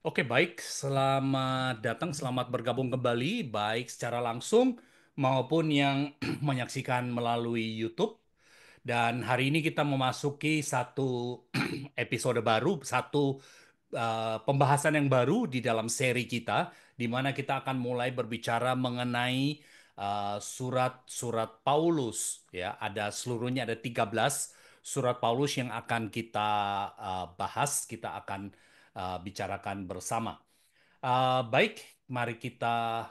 Oke, baik. Selamat datang, selamat bergabung kembali, baik secara langsung maupun yang menyaksikan melalui YouTube. Dan hari ini kita memasuki satu episode baru, satu pembahasan yang baru di dalam seri kita, di mana kita akan mulai berbicara mengenai surat-surat Paulus. Ya, ada seluruhnya ada 13 surat Paulus yang akan kita bahas, kita akan bicarakan bersama. Baik, mari kita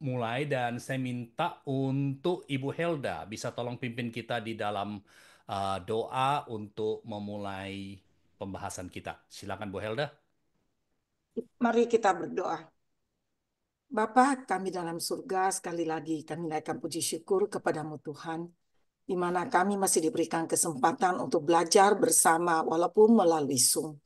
mulai dan saya minta untuk Ibu Helda bisa tolong pimpin kita di dalam doa untuk memulai pembahasan kita. Silakan Bu Helda. Mari kita berdoa. Bapa kami dalam surga, sekali lagi kami naikkan puji syukur kepadamu Tuhan, di mana kami masih diberikan kesempatan untuk belajar bersama walaupun melalui Zoom.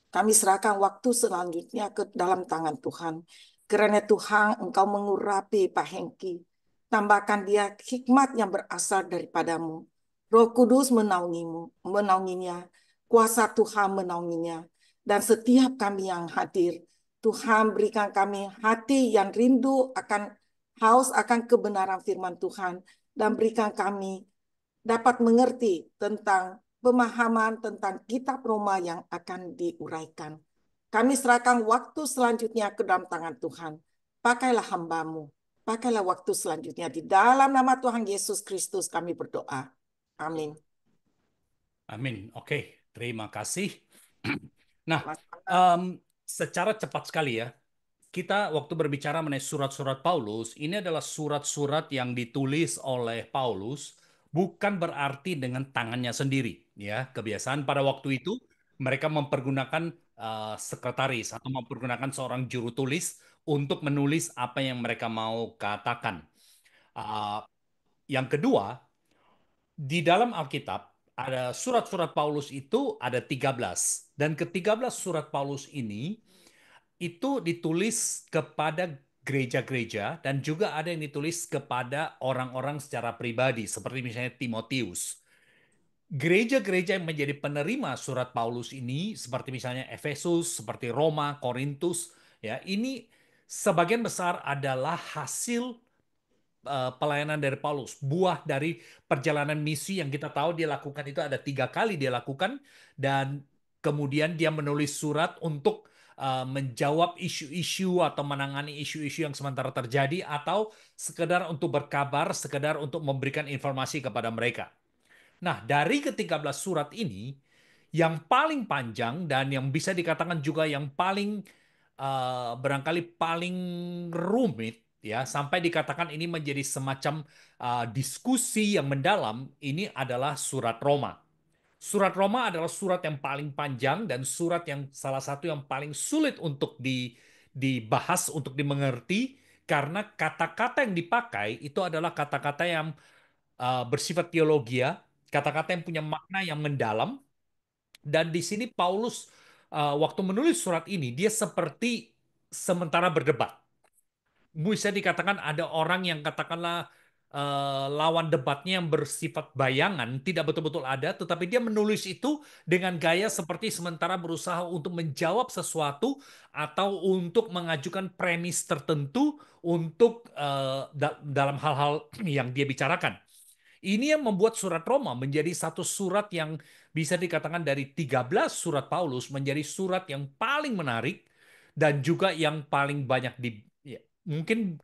Kami serahkan waktu selanjutnya ke dalam tangan Tuhan. Kiranya Tuhan Engkau mengurapi Pak Hengki. Tambahkan dia hikmat yang berasal daripadamu. Roh Kudus menaunginya. Kuasa Tuhan menaunginya. Dan setiap kami yang hadir, Tuhan berikan kami hati yang rindu akan haus akan kebenaran firman Tuhan. Dan berikan kami dapat mengerti tentang pemahaman tentang kitab Roma yang akan diuraikan. Kami serahkan waktu selanjutnya ke dalam tangan Tuhan. Pakailah hambamu. Pakailah waktu selanjutnya. Di dalam nama Tuhan Yesus Kristus kami berdoa. Amin. Amin. Oke, terima kasih. Nah, Sama-sama. em, secara cepat sekali ya, kita waktu berbicara mengenai surat-surat Paulus, ini adalah surat-surat yang ditulis oleh Paulus, bukan berarti dengan tangannya sendiri. Ya, kebiasaan pada waktu itu mereka mempergunakan sekretaris atau mempergunakan seorang juru tulis untuk menulis apa yang mereka mau katakan. Uh, yang kedua, di dalam Alkitab ada surat-surat Paulus itu ada 13 dan ke-13 surat Paulus ini itu ditulis kepada gereja-gereja dan juga ada yang ditulis kepada orang-orang secara pribadi seperti misalnya Timotius. Gereja-gereja yang menjadi penerima surat Paulus ini seperti misalnya Efesus, seperti Roma, Korintus, ya, ini sebagian besar adalah hasil pelayanan dari Paulus, buah dari perjalanan misi yang kita tahu dia lakukan itu ada 3 kali dia lakukan dan kemudian dia menulis surat untuk menjawab isu-isu atau menangani isu-isu yang sementara terjadi atau sekedar untuk berkabar, sekedar untuk memberikan informasi kepada mereka. Nah, dari ke-13 surat ini, yang paling panjang dan yang bisa dikatakan juga yang paling barangkali paling rumit ya, sampai dikatakan ini menjadi semacam diskusi yang mendalam, ini adalah surat Roma. Surat Roma adalah surat yang paling panjang dan surat yang salah satu yang paling sulit untuk dibahas, untuk dimengerti karena kata-kata yang dipakai itu adalah kata-kata yang bersifat teologia, kata-kata yang punya makna yang mendalam. Dan di sini Paulus waktu menulis surat ini dia seperti sementara berdebat. Bisa dikatakan ada orang yang katakanlah lawan debatnya yang bersifat bayangan, tidak betul-betul ada, tetapi dia menulis itu dengan gaya seperti sementara berusaha untuk menjawab sesuatu atau untuk mengajukan premis tertentu untuk dalam hal-hal yang dia bicarakan. Ini yang membuat surat Roma menjadi satu surat yang bisa dikatakan dari 13 surat Paulus menjadi surat yang paling menarik dan juga yang paling banyak ya, mungkin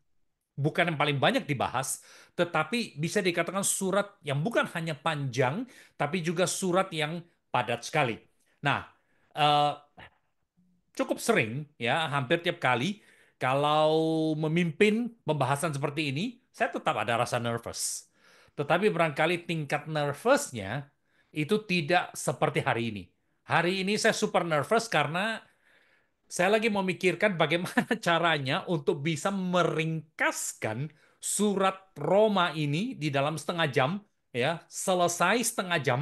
bukan yang paling banyak dibahas, tetapi bisa dikatakan surat yang bukan hanya panjang, tapi juga surat yang padat sekali. Nah, eh, cukup sering ya, hampir tiap kali kalau memimpin pembahasan seperti ini, saya tetap ada rasa nervous. Tetapi barangkali tingkat nervousnya itu tidak seperti hari ini. Hari ini saya super nervous karena saya lagi memikirkan bagaimana caranya untuk bisa meringkaskan surat Roma ini di dalam setengah jam, ya, selesai setengah jam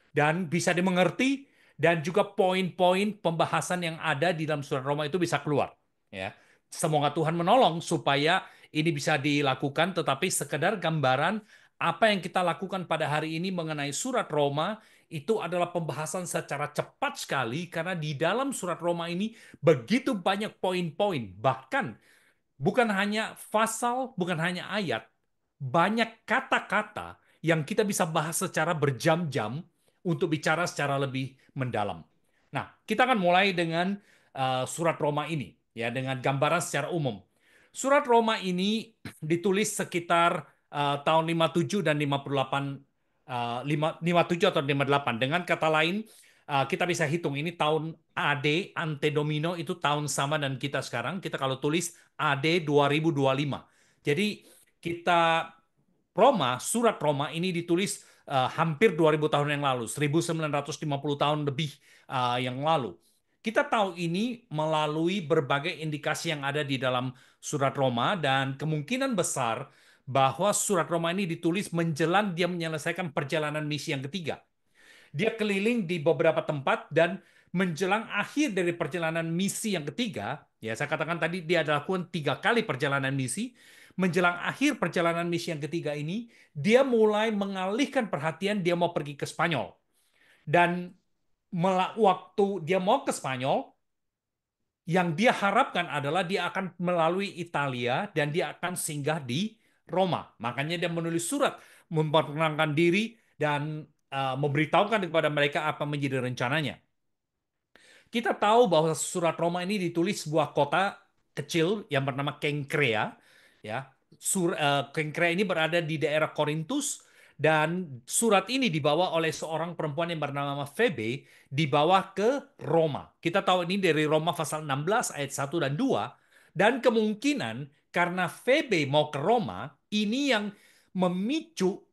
dan bisa dimengerti dan juga poin-poin pembahasan yang ada di dalam surat Roma itu bisa keluar, ya. Semoga Tuhan menolong supaya ini bisa dilakukan, tetapi sekedar gambaran apa yang kita lakukan pada hari ini mengenai surat Roma itu adalah pembahasan secara cepat sekali karena di dalam surat Roma ini begitu banyak poin-poin. Bahkan bukan hanya pasal, bukan hanya ayat, banyak kata-kata yang kita bisa bahas secara berjam-jam untuk bicara secara lebih mendalam. Nah, kita akan mulai dengan surat Roma ini, ya, dengan gambaran secara umum. Surat Roma ini ditulis sekitar tahun 57 dan 58, 57 atau 58. Dengan kata lain, kita bisa hitung ini tahun AD, Ante Domino, itu tahun sama dan kita sekarang. Kita kalau tulis AD 2025. Jadi kita surat Roma ini ditulis hampir 2000 tahun yang lalu, 1950 tahun lebih yang lalu. Kita tahu ini melalui berbagai indikasi yang ada di dalam surat Roma dan kemungkinan besar bahwa surat Roma ini ditulis menjelang dia menyelesaikan perjalanan misi yang ketiga. Dia keliling di beberapa tempat dan menjelang akhir dari perjalanan misi yang ketiga, ya saya katakan tadi dia lakukan 3 kali perjalanan misi. Menjelang akhir perjalanan misi yang ketiga ini, dia mulai mengalihkan perhatian, dia mau pergi ke Spanyol. Dan waktu dia mau ke Spanyol, yang dia harapkan adalah dia akan melalui Italia dan dia akan singgah di Roma. Makanya dia menulis surat memperkenalkan diri dan memberitahukan kepada mereka apa menjadi rencananya. Kita tahu bahwa surat Roma ini ditulis sebuah kota kecil yang bernama Kenkrea, ya. Kenkrea ini berada di daerah Korintus dan surat ini dibawa oleh seorang perempuan yang bernama Febe, dibawa ke Roma. Kita tahu ini dari Roma pasal 16 ayat 1 dan 2 dan kemungkinan karena Febe mau ke Roma, ini yang memicu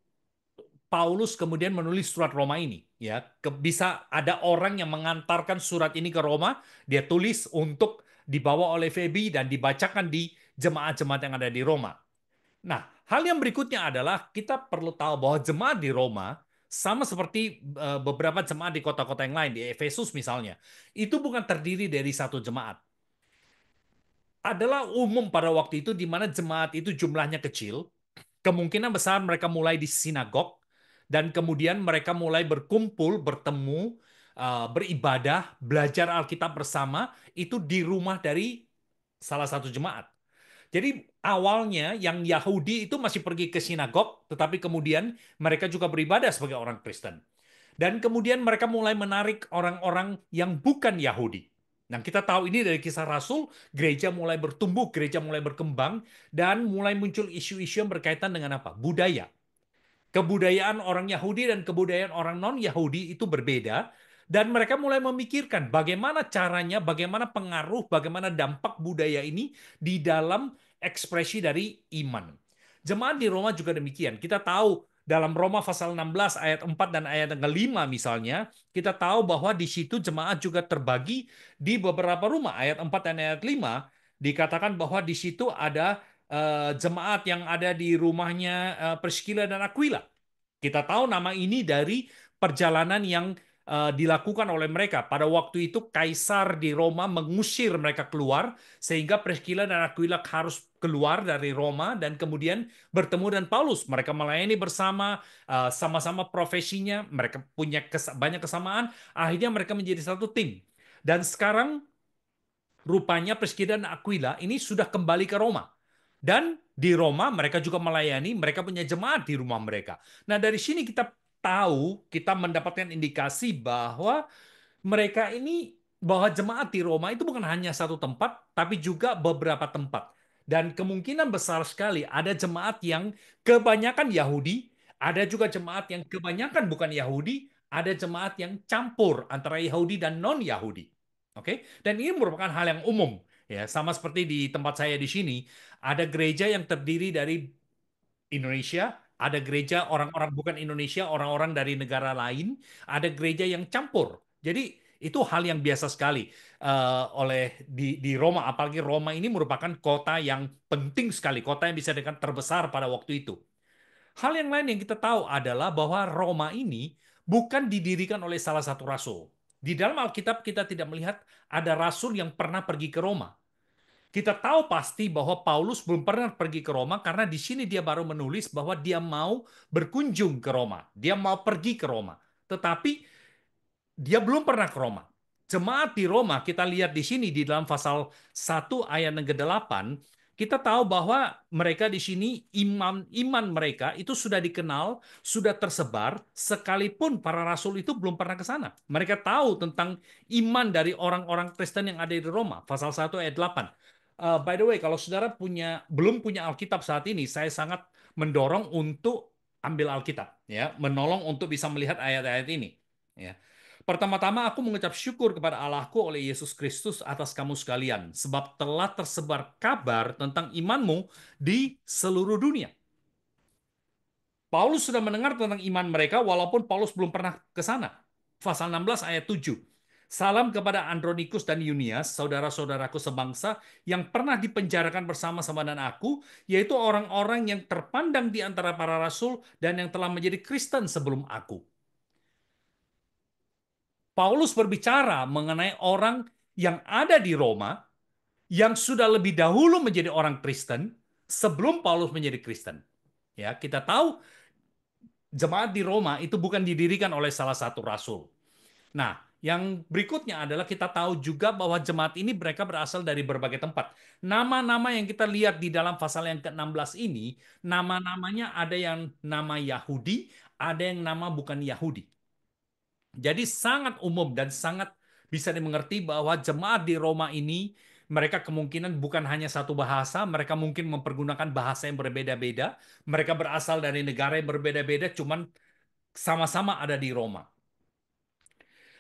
Paulus kemudian menulis surat Roma ini, ya. Bisa ada orang yang mengantarkan surat ini ke Roma, dia tulis untuk dibawa oleh Feby dan dibacakan di jemaat-jemaat yang ada di Roma. Nah, hal yang berikutnya adalah kita perlu tahu bahwa jemaat di Roma sama seperti beberapa jemaat di kota-kota yang lain, di Efesus misalnya, itu bukan terdiri dari satu jemaat. Adalah umum pada waktu itu di mana jemaat itu jumlahnya kecil, kemungkinan besar mereka mulai di sinagog dan kemudian mereka mulai berkumpul, bertemu, beribadah, belajar Alkitab bersama itu di rumah dari salah satu jemaat. Jadi awalnya yang Yahudi itu masih pergi ke sinagog, tetapi kemudian mereka juga beribadah sebagai orang Kristen. Dan kemudian mereka mulai menarik orang-orang yang bukan Yahudi. Nah, kita tahu ini dari Kisah Rasul, gereja mulai bertumbuh, gereja mulai berkembang, dan mulai muncul isu-isu yang berkaitan dengan apa? Budaya. Kebudayaan orang Yahudi dan kebudayaan orang non-Yahudi itu berbeda, dan mereka mulai memikirkan bagaimana caranya, bagaimana pengaruh, bagaimana dampak budaya ini di dalam ekspresi dari iman. Jemaat di Roma juga demikian. Kita tahu dalam Roma pasal 16 ayat 4 dan ayat ke-5 misalnya, kita tahu bahwa di situ jemaat juga terbagi di beberapa rumah. Ayat 4 dan ayat 5 dikatakan bahwa di situ ada jemaat yang ada di rumahnya Priscilla dan Aquila. Kita tahu nama ini dari perjalanan yang dilakukan oleh mereka. Pada waktu itu kaisar di Roma mengusir mereka keluar sehingga Priscilla dan Aquila harus keluar dari Roma dan kemudian bertemu dengan Paulus. Mereka melayani bersama, sama-sama profesinya, mereka punya banyak kesamaan, akhirnya mereka menjadi satu tim. Dan sekarang rupanya Priscilla dan Aquila ini sudah kembali ke Roma. Dan di Roma mereka juga melayani, mereka punya jemaat di rumah mereka. Nah, dari sini kita tahu, kita mendapatkan indikasi bahwa mereka ini, bahwa jemaat di Roma itu bukan hanya satu tempat, tapi juga beberapa tempat. Dan kemungkinan besar sekali ada jemaat yang kebanyakan Yahudi, ada juga jemaat yang kebanyakan bukan Yahudi, ada jemaat yang campur antara Yahudi dan non-Yahudi. Oke, dan ini merupakan hal yang umum, ya, sama seperti di tempat saya di sini, ada gereja yang terdiri dari Indonesia, ada gereja orang-orang bukan Indonesia, orang-orang dari negara lain, ada gereja yang campur. Jadi itu hal yang biasa sekali oleh di Roma, apalagi Roma ini merupakan kota yang penting sekali, kota yang bisa dikatakan terbesar pada waktu itu. Hal yang lain yang kita tahu adalah bahwa Roma ini bukan didirikan oleh salah satu rasul. Di dalam Alkitab kita tidak melihat ada rasul yang pernah pergi ke Roma. Kita tahu pasti bahwa Paulus belum pernah pergi ke Roma karena di sini dia baru menulis bahwa dia mau berkunjung ke Roma. Dia mau pergi ke Roma. tetapi dia belum pernah ke Roma. Jemaat di Roma, kita lihat di sini di dalam pasal 1 ayat yang ke-8, kita tahu bahwa mereka di sini iman mereka itu sudah dikenal, sudah tersebar, sekalipun para rasul itu belum pernah ke sana. Mereka tahu tentang iman dari orang-orang Kristen yang ada di Roma, pasal 1 ayat 8. By the way, kalau saudara belum punya Alkitab saat ini, saya sangat mendorong untuk ambil Alkitab, ya, menolong untuk bisa melihat ayat-ayat ini. Ya. Pertama-tama aku mengucap syukur kepada Allahku oleh Yesus Kristus atas kamu sekalian, sebab telah tersebar kabar tentang imanmu di seluruh dunia. Paulus sudah mendengar tentang iman mereka walaupun Paulus belum pernah ke sana. Pasal 16 ayat 7. Salam kepada Andronikus dan Yunias, saudara-saudaraku sebangsa yang pernah dipenjarakan bersama-sama dengan aku, yaitu orang-orang yang terpandang di antara para rasul dan yang telah menjadi Kristen sebelum aku. Paulus berbicara mengenai orang yang ada di Roma yang sudah lebih dahulu menjadi orang Kristen sebelum Paulus menjadi Kristen. Ya, kita tahu jemaat di Roma itu bukan didirikan oleh salah satu rasul. Nah, yang berikutnya adalah kita tahu juga bahwa jemaat ini mereka berasal dari berbagai tempat. Nama-nama yang kita lihat di dalam pasal yang ke-16 ini, nama-namanya ada yang nama Yahudi, ada yang nama bukan Yahudi. Jadi sangat umum dan sangat bisa dimengerti bahwa jemaat di Roma ini mereka kemungkinan bukan hanya satu bahasa, mereka mungkin mempergunakan bahasa yang berbeda-beda, mereka berasal dari negara yang berbeda-beda, cuman sama-sama ada di Roma.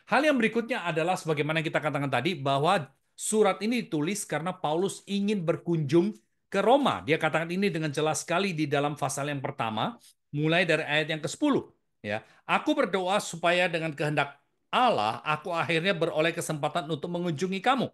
Hal yang berikutnya adalah sebagaimana kita katakan tadi bahwa surat ini ditulis karena Paulus ingin berkunjung ke Roma. Dia katakan ini dengan jelas sekali di dalam pasal yang pertama, mulai dari ayat yang ke-10. Ya, aku berdoa supaya dengan kehendak Allah, aku akhirnya beroleh kesempatan untuk mengunjungi kamu.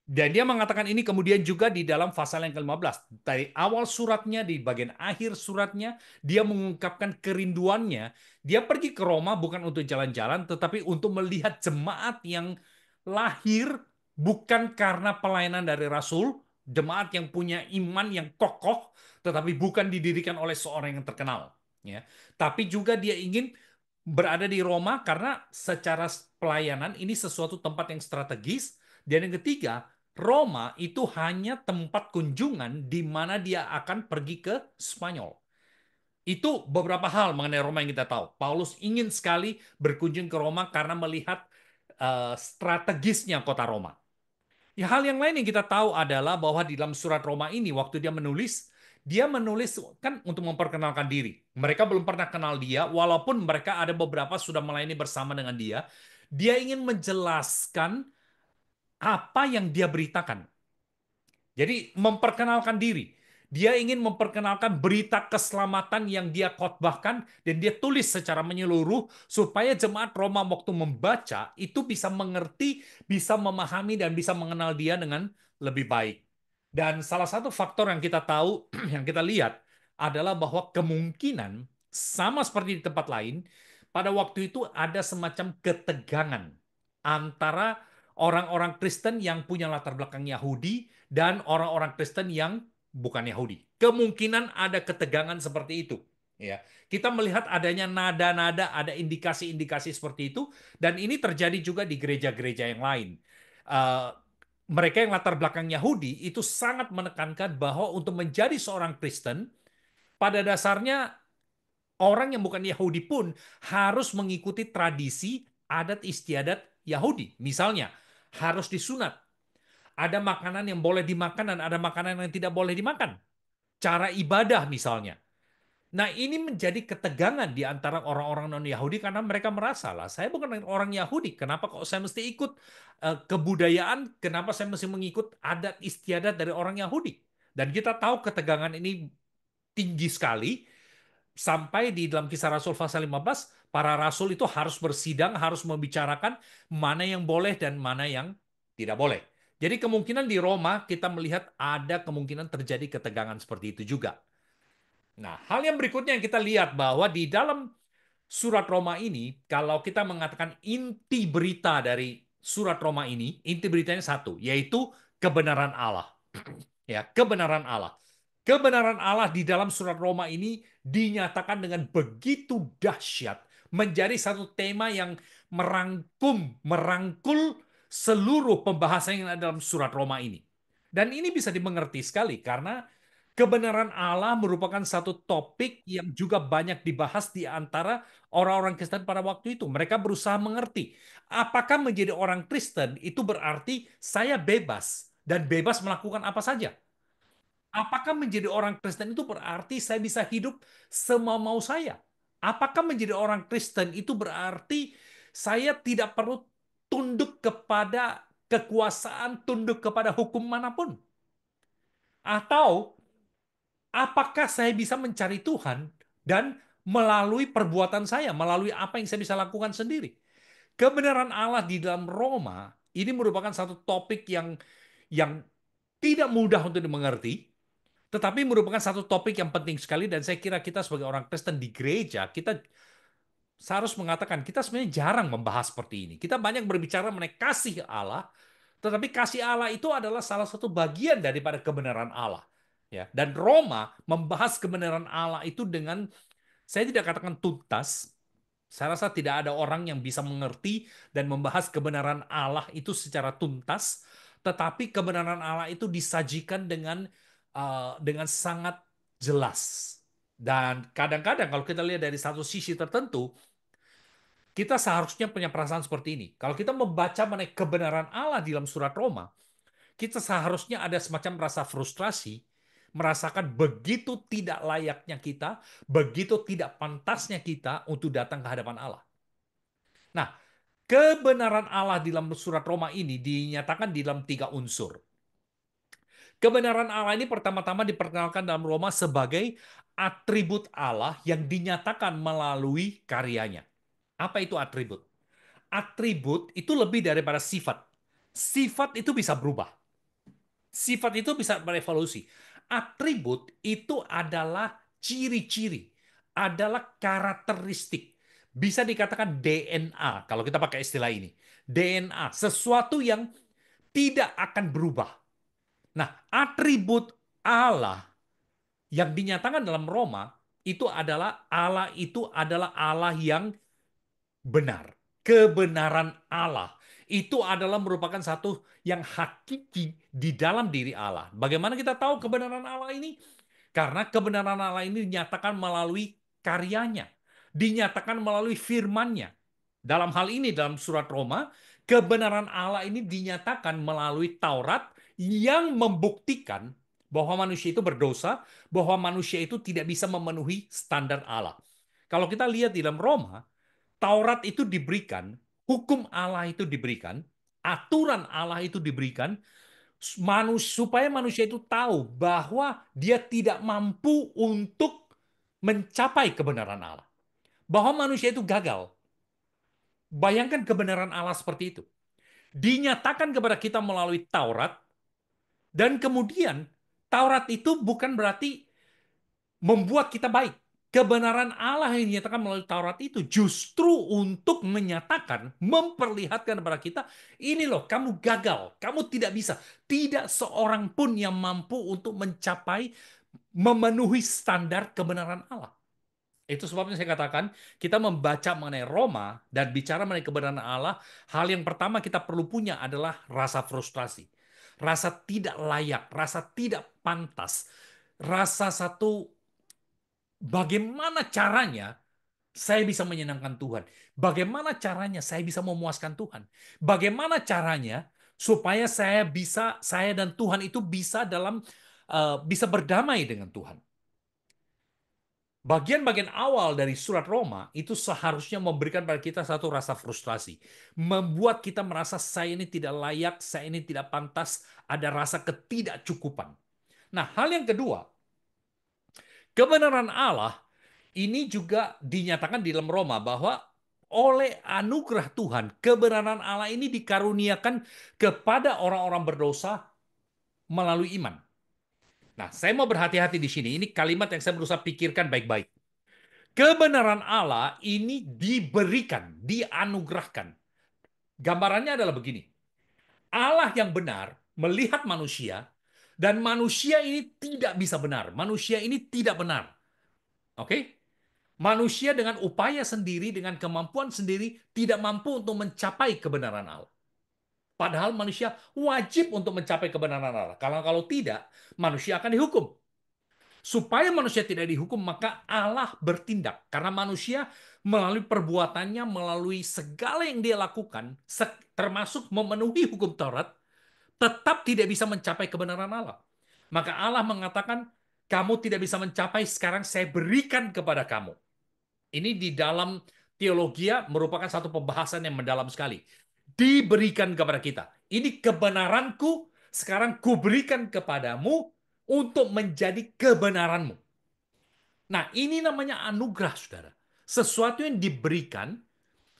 Dan dia mengatakan ini kemudian juga di dalam pasal yang ke-15. Dari awal suratnya, di bagian akhir suratnya, dia mengungkapkan kerinduannya. Dia pergi ke Roma bukan untuk jalan-jalan, tetapi untuk melihat jemaat yang lahir bukan karena pelayanan dari Rasul, jemaat yang punya iman yang kokoh, tetapi bukan didirikan oleh seorang yang terkenal. Ya. Tapi juga dia ingin berada di Roma karena secara pelayanan ini sesuatu tempat yang strategis. Dan yang ketiga, Roma itu hanya tempat kunjungan di mana dia akan pergi ke Spanyol. Itu beberapa hal mengenai Roma yang kita tahu. Paulus ingin sekali berkunjung ke Roma karena melihat strategisnya kota Roma. Ya, hal yang lain yang kita tahu adalah bahwa di dalam surat Roma ini, waktu dia menulis kan untuk memperkenalkan diri. Mereka belum pernah kenal dia, walaupun mereka ada beberapa sudah melayani bersama dengan dia. Dia ingin menjelaskan apa yang dia beritakan. Jadi memperkenalkan diri. Dia ingin memperkenalkan berita keselamatan yang dia khotbahkan dan dia tulis secara menyeluruh supaya jemaat Roma waktu membaca itu bisa mengerti, bisa memahami dan bisa mengenal dia dengan lebih baik. Dan salah satu faktor yang kita tahu, yang kita lihat adalah bahwa kemungkinan sama seperti di tempat lain, pada waktu itu ada semacam ketegangan antara orang-orang Kristen yang punya latar belakang Yahudi dan orang-orang Kristen yang bukan Yahudi. Kemungkinan ada ketegangan seperti itu. Ya, kita melihat adanya nada-nada, ada indikasi-indikasi seperti itu, dan ini terjadi juga di gereja-gereja yang lain. Uh, Mereka yang latar belakang Yahudi itu sangat menekankan bahwa untuk menjadi seorang Kristen, pada dasarnya orang yang bukan Yahudi pun harus mengikuti tradisi adat istiadat Yahudi. Misalnya, harus disunat, ada makanan yang boleh dimakan dan ada makanan yang tidak boleh dimakan. Cara ibadah misalnya. Nah, ini menjadi ketegangan di antara orang-orang non-Yahudi karena mereka merasa lah, saya bukan orang Yahudi, kenapa kok saya mesti ikut kebudayaan, kenapa saya mesti mengikut adat istiadat dari orang Yahudi? Dan kita tahu ketegangan ini tinggi sekali sampai di dalam Kisah Rasul pasal 15, para rasul itu harus bersidang, harus membicarakan mana yang boleh dan mana yang tidak boleh. Jadi kemungkinan di Roma kita melihat ada kemungkinan terjadi ketegangan seperti itu juga. Nah, hal yang berikutnya yang kita lihat bahwa di dalam surat Roma ini, kalau kita mengatakan inti berita dari surat Roma ini, inti beritanya satu, yaitu kebenaran Allah. Ya, kebenaran Allah. Kebenaran Allah di dalam surat Roma ini dinyatakan dengan begitu dahsyat, menjadi satu tema yang merangkul seluruh pembahasan yang ada dalam surat Roma ini. Dan ini bisa dimengerti sekali karena kebenaran Allah merupakan satu topik yang juga banyak dibahas di antara orang-orang Kristen pada waktu itu. Mereka berusaha mengerti apakah menjadi orang Kristen itu berarti saya bebas dan bebas melakukan apa saja. Apakah menjadi orang Kristen itu berarti saya bisa hidup semau-mau saya? Apakah menjadi orang Kristen itu berarti saya tidak perlu tunduk kepada kekuasaan, tunduk kepada hukum manapun? Atau apakah saya bisa mencari Tuhan dan melalui perbuatan saya, melalui apa yang saya bisa lakukan sendiri? Kebenaran Allah di dalam Roma ini merupakan satu topik yang tidak mudah untuk dimengerti, tetapi merupakan satu topik yang penting sekali dan saya kira kita sebagai orang Kristen di gereja, kita seharus mengatakan kita sebenarnya jarang membahas seperti ini. Kita banyak berbicara mengenai kasih Allah, tetapi kasih Allah itu adalah salah satu bagian daripada kebenaran Allah. Ya, dan Roma membahas kebenaran Allah itu dengan, saya tidak katakan tuntas. Saya rasa tidak ada orang yang bisa mengerti dan membahas kebenaran Allah itu secara tuntas, tetapi kebenaran Allah itu disajikan dengan sangat jelas. Dan kadang-kadang kalau kita lihat dari satu sisi tertentu, kita seharusnya punya perasaan seperti ini. Kalau kita membaca mengenai kebenaran Allah di dalam surat Roma, kita seharusnya ada semacam rasa frustrasi, merasakan begitu tidak layaknya kita, begitu tidak pantasnya kita untuk datang ke hadapan Allah. Nah, kebenaran Allah di dalam surat Roma ini dinyatakan di dalam tiga unsur. Kebenaran Allah ini pertama-tama diperkenalkan dalam Roma sebagai atribut Allah yang dinyatakan melalui karyanya. Apa itu atribut? Atribut itu lebih daripada sifat. Sifat itu bisa berubah. Sifat itu bisa berevolusi. Atribut itu adalah ciri-ciri, adalah karakteristik. Bisa dikatakan DNA kalau kita pakai istilah ini. DNA, sesuatu yang tidak akan berubah. Nah, atribut Allah yang dinyatakan dalam Roma itu adalah Allah yang benar. Kebenaran Allah itu adalah merupakan satu yang hakiki di dalam diri Allah. Bagaimana kita tahu kebenaran Allah ini? Karena kebenaran Allah ini dinyatakan melalui karyanya, dinyatakan melalui firman-Nya. Dalam hal ini, dalam surat Roma, kebenaran Allah ini dinyatakan melalui Taurat yang membuktikan bahwa manusia itu berdosa, bahwa manusia itu tidak bisa memenuhi standar Allah. Kalau kita lihat di dalam Roma, Taurat itu diberikan, hukum Allah itu diberikan, aturan Allah itu diberikan, supaya manusia itu tahu bahwa dia tidak mampu untuk mencapai kebenaran Allah. Bahwa manusia itu gagal. Bayangkan kebenaran Allah seperti itu. Dinyatakan kepada kita melalui Taurat, dan kemudian Taurat itu bukan berarti membuat kita baik. Kebenaran Allah yang dinyatakan melalui Taurat itu justru untuk menyatakan, memperlihatkan kepada kita, ini loh, kamu gagal, kamu tidak bisa. Tidak seorang pun yang mampu untuk mencapai, memenuhi standar kebenaran Allah. Itu sebabnya saya katakan, kita membaca mengenai Roma dan bicara mengenai kebenaran Allah, hal yang pertama kita perlu punya adalah rasa frustrasi. Rasa tidak layak, rasa tidak pantas, rasa satu, bagaimana caranya saya bisa menyenangkan Tuhan? Bagaimana caranya saya bisa memuaskan Tuhan? Bagaimana caranya supaya saya dan Tuhan itu bisa berdamai dengan Tuhan? Bagian-bagian awal dari surat Roma itu seharusnya memberikan pada kita satu rasa frustrasi, membuat kita merasa saya ini tidak layak, saya ini tidak pantas, ada rasa ketidakcukupan. Nah, hal yang kedua, kebenaran Allah ini juga dinyatakan di dalam Roma bahwa oleh anugerah Tuhan, kebenaran Allah ini dikaruniakan kepada orang-orang berdosa melalui iman. Nah, saya mau berhati-hati di sini. Ini kalimat yang saya berusaha pikirkan baik-baik. Kebenaran Allah ini diberikan, dianugerahkan. Gambarannya adalah begini. Allah yang benar melihat manusia, dan manusia ini tidak bisa benar. Manusia ini tidak benar. Oke? Manusia dengan upaya sendiri, dengan kemampuan sendiri, tidak mampu untuk mencapai kebenaran Allah. Padahal manusia wajib untuk mencapai kebenaran Allah. Kalau tidak, manusia akan dihukum. Supaya manusia tidak dihukum, maka Allah bertindak. Karena manusia melalui perbuatannya, melalui segala yang dia lakukan, termasuk memenuhi hukum Taurat, tetap tidak bisa mencapai kebenaran Allah. Maka Allah mengatakan, kamu tidak bisa mencapai, sekarang saya berikan kepada kamu. Ini di dalam teologi merupakan satu pembahasan yang mendalam sekali. Diberikan kepada kita. Ini kebenaranku, sekarang kuberikan kepadamu untuk menjadi kebenaranmu. Nah, ini namanya anugerah, saudara. Sesuatu yang diberikan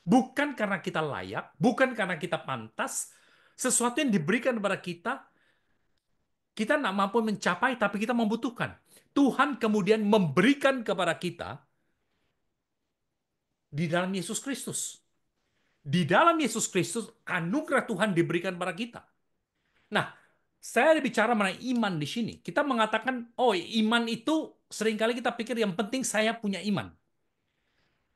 bukan karena kita layak, bukan karena kita pantas, sesuatu yang diberikan kepada kita tidak mampu mencapai, tapi kita membutuhkan. Tuhan kemudian memberikan kepada kita di dalam Yesus Kristus. Di dalam Yesus Kristus, anugerah Tuhan diberikan kepada kita. Nah, saya bicara mengenai iman di sini. Kita mengatakan, oh iman itu seringkali kita pikir yang penting saya punya iman.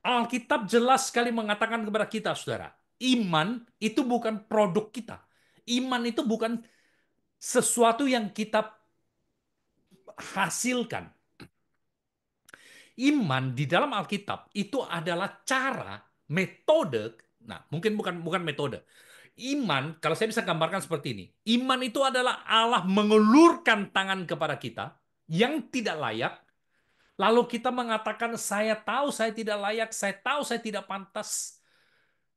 Alkitab jelas sekali mengatakan kepada kita, saudara. Iman itu bukan produk kita. Iman itu bukan sesuatu yang kita hasilkan. Iman di dalam Alkitab itu adalah cara, metode. Nah, mungkin bukan metode. Iman, kalau saya bisa gambarkan seperti ini. Iman itu adalah Allah mengulurkan tangan kepada kita yang tidak layak. Lalu kita mengatakan, saya tahu saya tidak layak, saya tahu saya tidak pantas.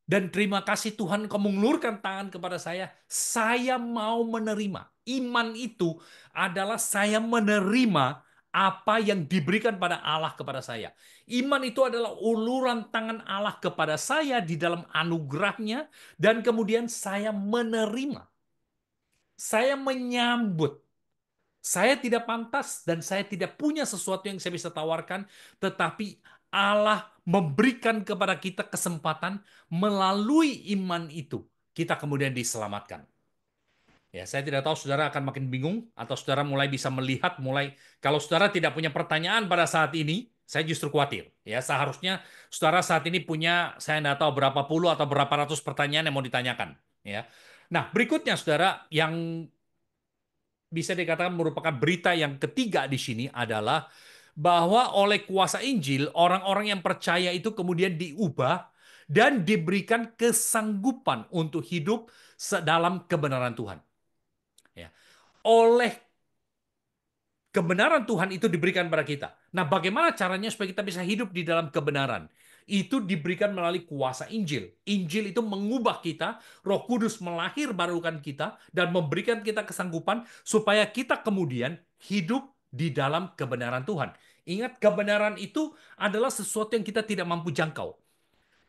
Dan terima kasih Tuhan kau mengulurkan tangan kepada saya mau menerima. Iman itu adalah saya menerima apa yang diberikan pada Allah kepada saya. Iman itu adalah uluran tangan Allah kepada saya di dalam anugerahnya, dan kemudian saya menerima. Saya menyambut. Saya tidak pantas dan saya tidak punya sesuatu yang saya bisa tawarkan, tetapi Allah memberikan kepada kita kesempatan melalui iman itu. Kita kemudian diselamatkan. Ya, saya tidak tahu saudara akan makin bingung atau saudara mulai bisa melihat kalau saudara tidak punya pertanyaan pada saat ini, saya justru khawatir. Ya, seharusnya saudara saat ini punya saya tidak tahu berapa puluh atau berapa ratus pertanyaan yang mau ditanyakan. Ya. Nah, berikutnya saudara yang bisa dikatakan merupakan berita yang ketiga di sini adalah bahwa oleh kuasa Injil, orang-orang yang percaya itu kemudian diubah dan diberikan kesanggupan untuk hidup dalam kebenaran Tuhan. Ya. Oleh kebenaran Tuhan itu diberikan pada kita. Nah, bagaimana caranya supaya kita bisa hidup di dalam kebenaran? Itu diberikan melalui kuasa Injil. Injil itu mengubah kita, Roh Kudus melahir barukan kita, dan memberikan kita kesanggupan supaya kita kemudian hidup di dalam kebenaran Tuhan. Ingat, kebenaran itu adalah sesuatu yang kita tidak mampu jangkau.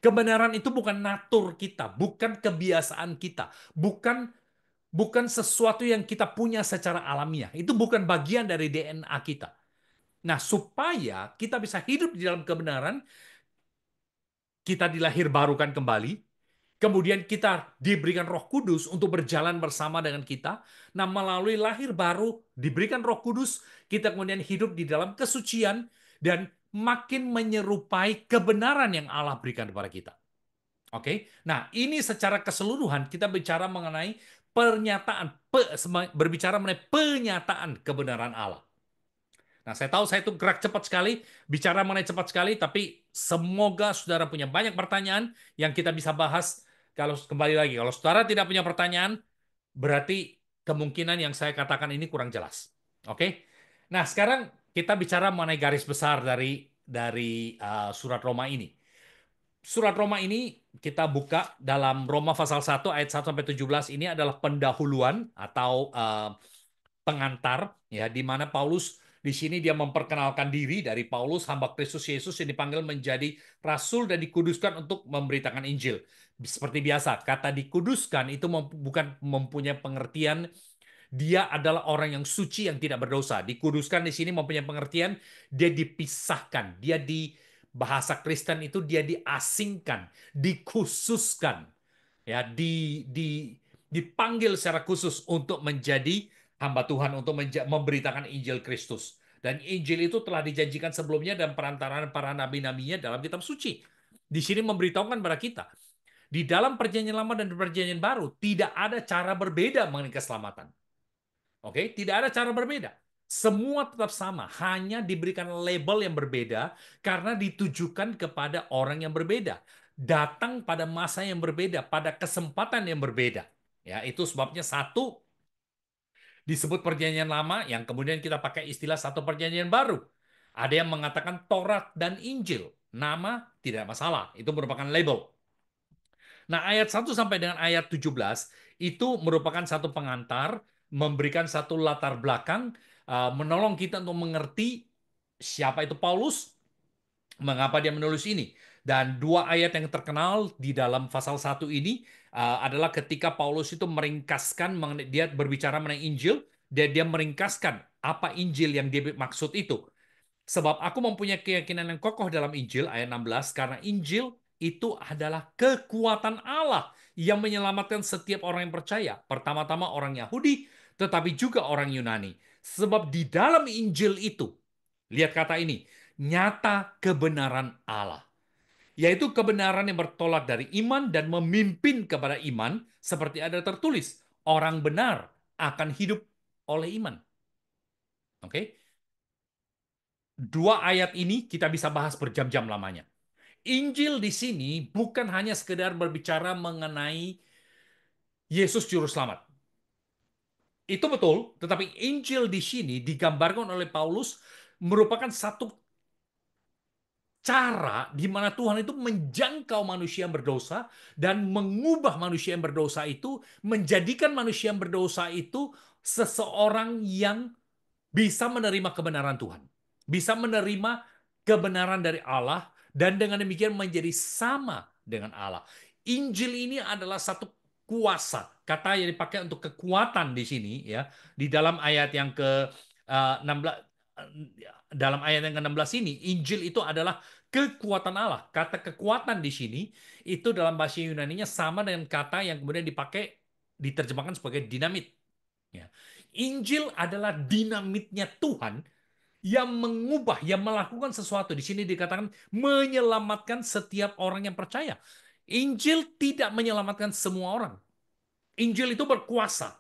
Kebenaran itu bukan natur kita, bukan kebiasaan kita, bukan sesuatu yang kita punya secara alamiah. Itu bukan bagian dari DNA kita. Nah, supaya kita bisa hidup di dalam kebenaran, kita dilahir barukan kembali, kemudian kita diberikan Roh Kudus untuk berjalan bersama dengan kita. Nah, melalui lahir baru, diberikan Roh Kudus, kita kemudian hidup di dalam kesucian dan makin menyerupai kebenaran yang Allah berikan kepada kita. Oke, nah ini secara keseluruhan kita bicara mengenai berbicara mengenai penyataan kebenaran Allah. Nah, saya tahu saya itu gerak cepat sekali, bicara mengenai cepat sekali, tapi semoga saudara punya banyak pertanyaan yang kita bisa bahas. Kalau kembali lagi, kalau saudara tidak punya pertanyaan, berarti kemungkinan yang saya katakan ini kurang jelas. Oke, nah sekarang kita bicara mengenai garis besar dari surat Roma ini. Surat Roma ini kita buka dalam Roma pasal 1 ayat 1 sampai 17 ini adalah pendahuluan atau pengantar ya, di mana Paulus di sini dia memperkenalkan diri dari Paulus hamba Kristus Yesus yang dipanggil menjadi rasul dan dikuduskan untuk memberitakan Injil. Seperti biasa, kata dikuduskan itu bukan mempunyai pengertian dia adalah orang yang suci yang tidak berdosa. Dikuduskan di sini mempunyai pengertian dia dipisahkan, dia di bahasa Kristen itu dia diasingkan, dikhususkan, ya, dipanggil secara khusus untuk menjadi hamba Tuhan, untuk memberitakan Injil Kristus. Dan Injil itu telah dijanjikan sebelumnya dan perantaraan para nabi-nabinya dalam kitab suci. Di sini memberitahukan kepada kita, di dalam perjanjian lama dan perjanjian baru tidak ada cara berbeda mengenai keselamatan. Oke, tidak ada cara berbeda. Semua tetap sama, hanya diberikan label yang berbeda karena ditujukan kepada orang yang berbeda. Datang pada masa yang berbeda, pada kesempatan yang berbeda. Ya, itu sebabnya satu disebut perjanjian lama yang kemudian kita pakai istilah satu perjanjian baru. Ada yang mengatakan Taurat dan Injil. Nama tidak masalah, itu merupakan label. Nah, ayat 1 sampai dengan ayat 17 itu merupakan satu pengantar, memberikan satu latar belakang, menolong kita untuk mengerti siapa itu Paulus, mengapa dia menulis ini. Dan dua ayat yang terkenal di dalam pasal 1 ini adalah ketika Paulus itu meringkaskan, dia berbicara mengenai Injil, dan dia meringkaskan apa Injil yang dia maksud itu. Sebab aku mempunyai keyakinan yang kokoh dalam Injil, ayat 16, karena Injil itu adalah kekuatan Allah yang menyelamatkan setiap orang yang percaya. Pertama-tama orang Yahudi, tetapi juga orang Yunani. Sebab di dalam Injil itu, lihat kata ini, nyata kebenaran Allah. Yaitu kebenaran yang bertolak dari iman dan memimpin kepada iman, seperti ada tertulis, orang benar akan hidup oleh iman. Oke? Dua ayat ini kita bisa bahas berjam-jam lamanya. Injil di sini bukan hanya sekedar berbicara mengenai Yesus Juru Selamat. Itu betul, tetapi Injil di sini digambarkan oleh Paulus merupakan satu cara di mana Tuhan itu menjangkau manusia yang berdosa dan mengubah manusia yang berdosa itu, menjadikan manusia yang berdosa itu seseorang yang bisa menerima kebenaran Tuhan, bisa menerima kebenaran dari Allah, dan dengan demikian menjadi sama dengan Allah. Injil ini adalah satu kuasa, kata yang dipakai untuk kekuatan di sini, ya, di dalam ayat yang ke 16, dalam ayat yang ke-16 ini, Injil itu adalah kekuatan Allah. Kata kekuatan di sini itu dalam bahasa Yunani-nya sama dengan kata yang kemudian dipakai diterjemahkan sebagai dinamit. Ya. Injil adalah dinamitnya Tuhan yang mengubah, yang melakukan sesuatu. Di sini dikatakan menyelamatkan setiap orang yang percaya. Injil tidak menyelamatkan semua orang. Injil itu berkuasa.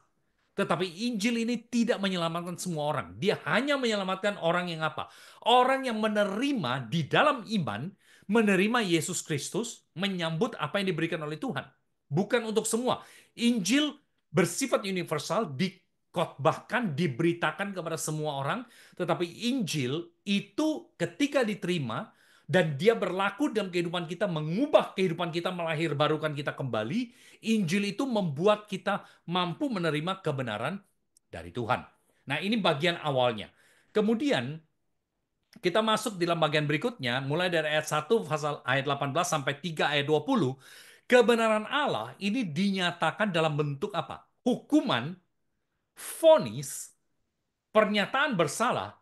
Tetapi Injil ini tidak menyelamatkan semua orang. Dia hanya menyelamatkan orang yang apa? Orang yang menerima di dalam iman, menerima Yesus Kristus, menyambut apa yang diberikan oleh Tuhan. Bukan untuk semua. Injil bersifat universal, dikotbahkan, diberitakan kepada semua orang. Tetapi Injil itu ketika diterima, dan dia berlaku dalam kehidupan kita, mengubah kehidupan kita, melahir barukan kita kembali. Injil itu membuat kita mampu menerima kebenaran dari Tuhan. Nah, ini bagian awalnya. Kemudian kita masuk dalam bagian berikutnya, mulai dari ayat 1 pasal ayat 18 sampai 3 ayat 20. Kebenaran Allah ini dinyatakan dalam bentuk apa? Hukuman, vonis, pernyataan bersalah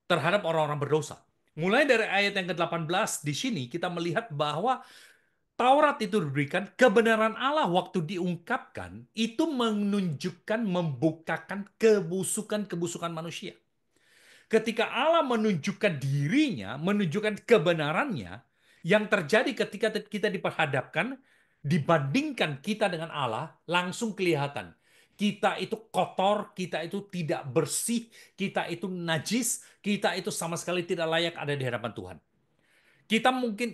terhadap orang-orang berdosa. Mulai dari ayat yang ke-18 di sini kita melihat bahwa Taurat itu diberikan, kebenaran Allah waktu diungkapkan itu menunjukkan, membukakan kebusukan-kebusukan manusia. Ketika Allah menunjukkan dirinya, menunjukkan kebenarannya, yang terjadi ketika kita diperhadapkan, dibandingkan kita dengan Allah, langsung kelihatan. Kita itu kotor, kita itu tidak bersih, kita itu najis, kita itu sama sekali tidak layak ada di hadapan Tuhan.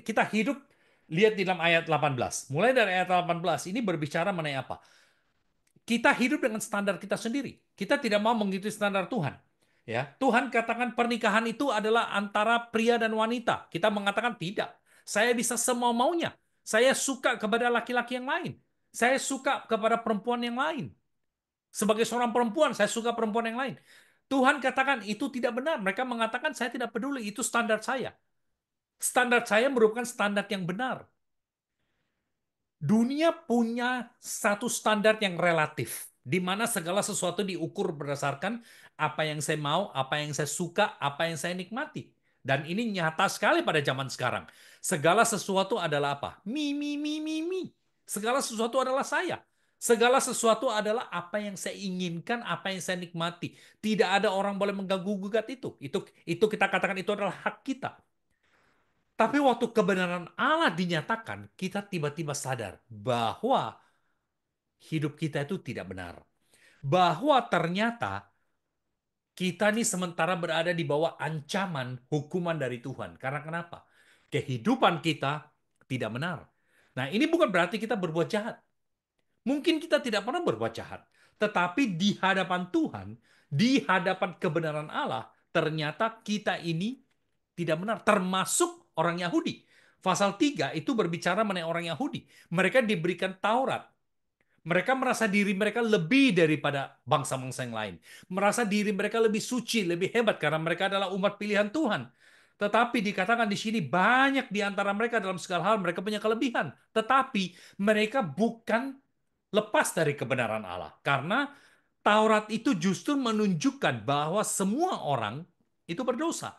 Kita hidup, lihat di dalam ayat 18. Mulai dari ayat 18 ini berbicara mengenai apa? Kita hidup dengan standar kita sendiri. Kita tidak mau mengikuti standar Tuhan. Ya, Tuhan katakan pernikahan itu adalah antara pria dan wanita. Kita mengatakan tidak. Saya bisa semau maunya. Saya suka kepada laki-laki yang lain. Saya suka kepada perempuan yang lain. Sebagai seorang perempuan, saya suka perempuan yang lain. Tuhan katakan itu tidak benar. Mereka mengatakan saya tidak peduli, itu standar saya. Standar saya merupakan standar yang benar. Dunia punya satu standar yang relatif, di mana segala sesuatu diukur berdasarkan apa yang saya mau, apa yang saya suka, apa yang saya nikmati. Dan ini nyata sekali pada zaman sekarang. Segala sesuatu adalah apa? Mi, mi, mi, mi, mi. Segala sesuatu adalah saya. Segala sesuatu adalah apa yang saya inginkan, apa yang saya nikmati. Tidak ada orang boleh mengganggu-gugat itu. Itu kita katakan itu adalah hak kita. Tapi waktu kebenaran Allah dinyatakan, kita tiba-tiba sadar bahwa hidup kita itu tidak benar. Bahwa ternyata kita nih sementara berada di bawah ancaman hukuman dari Tuhan. Karena kenapa? Kehidupan kita tidak benar. Nah, ini bukan berarti kita berbuat jahat. Mungkin kita tidak pernah berbuat jahat. Tetapi di hadapan Tuhan, di hadapan kebenaran Allah, ternyata kita ini tidak benar. Termasuk orang Yahudi. Pasal 3 itu berbicara mengenai orang Yahudi. Mereka diberikan Taurat. Mereka merasa diri mereka lebih daripada bangsa-bangsa yang lain. Merasa diri mereka lebih suci, lebih hebat karena mereka adalah umat pilihan Tuhan. Tetapi dikatakan di sini banyak di antara mereka dalam segala hal mereka punya kelebihan. Tetapi mereka bukan lepas dari kebenaran Allah. Karena Taurat itu justru menunjukkan bahwa semua orang itu berdosa.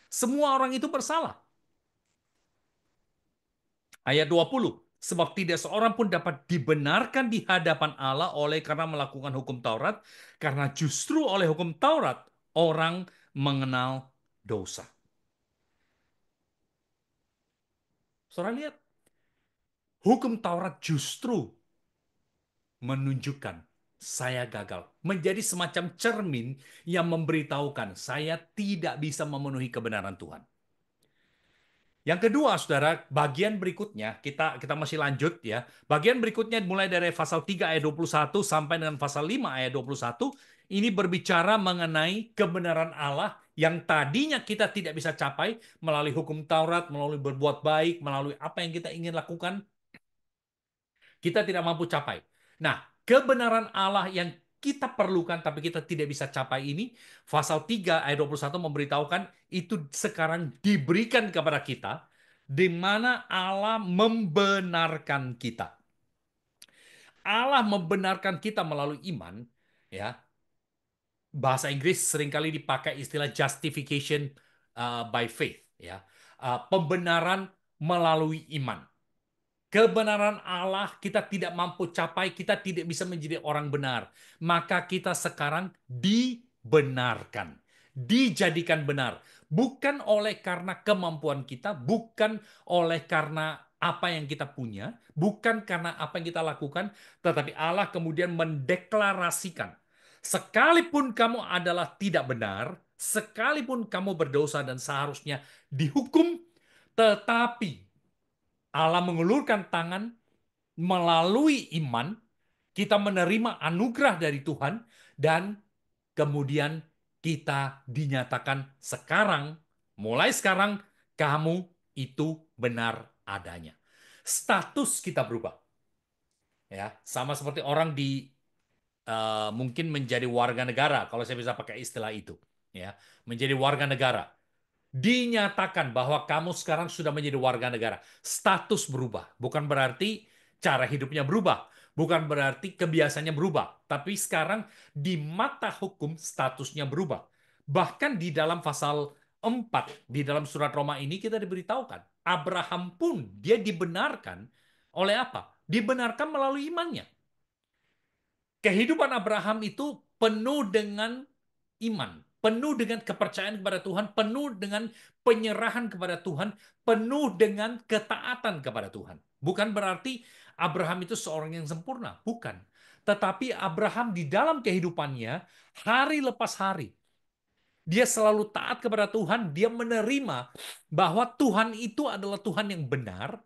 Semua orang itu bersalah. Ayat 20. Sebab tidak seorang pun dapat dibenarkan di hadapan Allah oleh karena melakukan hukum Taurat, karena justru oleh hukum Taurat orang mengenal dosa. Saudara lihat, hukum Taurat justru menunjukkan saya gagal. Menjadi semacam cermin yang memberitahukan saya tidak bisa memenuhi kebenaran Tuhan. Yang kedua, saudara, bagian berikutnya, kita masih lanjut ya. Bagian berikutnya mulai dari pasal 3 ayat 21 sampai dengan pasal 5 ayat 21, ini berbicara mengenai kebenaran Allah yang tadinya kita tidak bisa capai melalui hukum Taurat, melalui berbuat baik, melalui apa yang kita ingin lakukan, kita tidak mampu capai. Nah, kebenaran Allah yang kita perlukan tapi kita tidak bisa capai ini, pasal 3 ayat 21 memberitahukan itu sekarang diberikan kepada kita di mana Allah membenarkan kita. Allah membenarkan kita melalui iman, ya. Bahasa Inggris seringkali dipakai istilah justification by faith, ya. Pembenaran melalui iman. Kebenaran Allah kita tidak mampu capai, kita tidak bisa menjadi orang benar. Maka kita sekarang dibenarkan, dijadikan benar. Bukan oleh karena kemampuan kita, bukan oleh karena apa yang kita punya, bukan karena apa yang kita lakukan, tetapi Allah kemudian mendeklarasikan, sekalipun kamu adalah tidak benar, sekalipun kamu berdosa dan seharusnya dihukum, tetapi Allah mengulurkan tangan melalui iman, kita menerima anugerah dari Tuhan, dan kemudian kita dinyatakan sekarang, mulai sekarang, kamu itu benar adanya. Status kita berubah. Ya, sama seperti orang di mungkin menjadi warga negara, kalau saya bisa pakai istilah itu. Ya, menjadi warga negara. Dinyatakan bahwa kamu sekarang sudah menjadi warga negara. Status berubah. Bukan berarti cara hidupnya berubah. Bukan berarti kebiasaannya berubah. Tapi sekarang di mata hukum statusnya berubah. Bahkan di dalam pasal 4, di dalam surat Roma ini kita diberitahukan. Abraham pun dia dibenarkan oleh apa? Dibenarkan melalui imannya. Kehidupan Abraham itu penuh dengan iman, penuh dengan kepercayaan kepada Tuhan, penuh dengan penyerahan kepada Tuhan, penuh dengan ketaatan kepada Tuhan. Bukan berarti Abraham itu seorang yang sempurna, bukan. Tetapi Abraham di dalam kehidupannya, hari lepas hari, dia selalu taat kepada Tuhan, dia menerima bahwa Tuhan itu adalah Tuhan yang benar,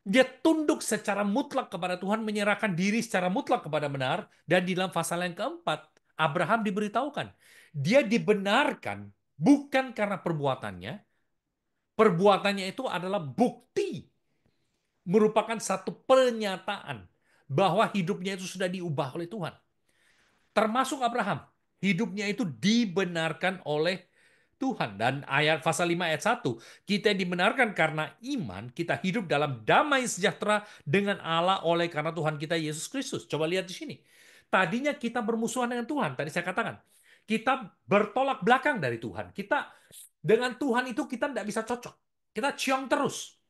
dia tunduk secara mutlak kepada Tuhan, menyerahkan diri secara mutlak kepada benar. Dan di dalam pasal yang keempat, Abraham diberitahukan. Dia dibenarkan bukan karena perbuatannya. Perbuatannya itu adalah bukti. Merupakan satu pernyataan bahwa hidupnya itu sudah diubah oleh Tuhan. Termasuk Abraham. Hidupnya itu dibenarkan oleh Tuhan. Dan ayat pasal 5 ayat 1, kita dibenarkan karena iman, kita hidup dalam damai sejahtera dengan Allah oleh karena Tuhan kita Yesus Kristus. Coba lihat di sini. Tadinya kita bermusuhan dengan Tuhan. Tadi saya katakan, kita bertolak belakang dari Tuhan. Kita dengan Tuhan itu kita tidak bisa cocok. Kita ciong terus.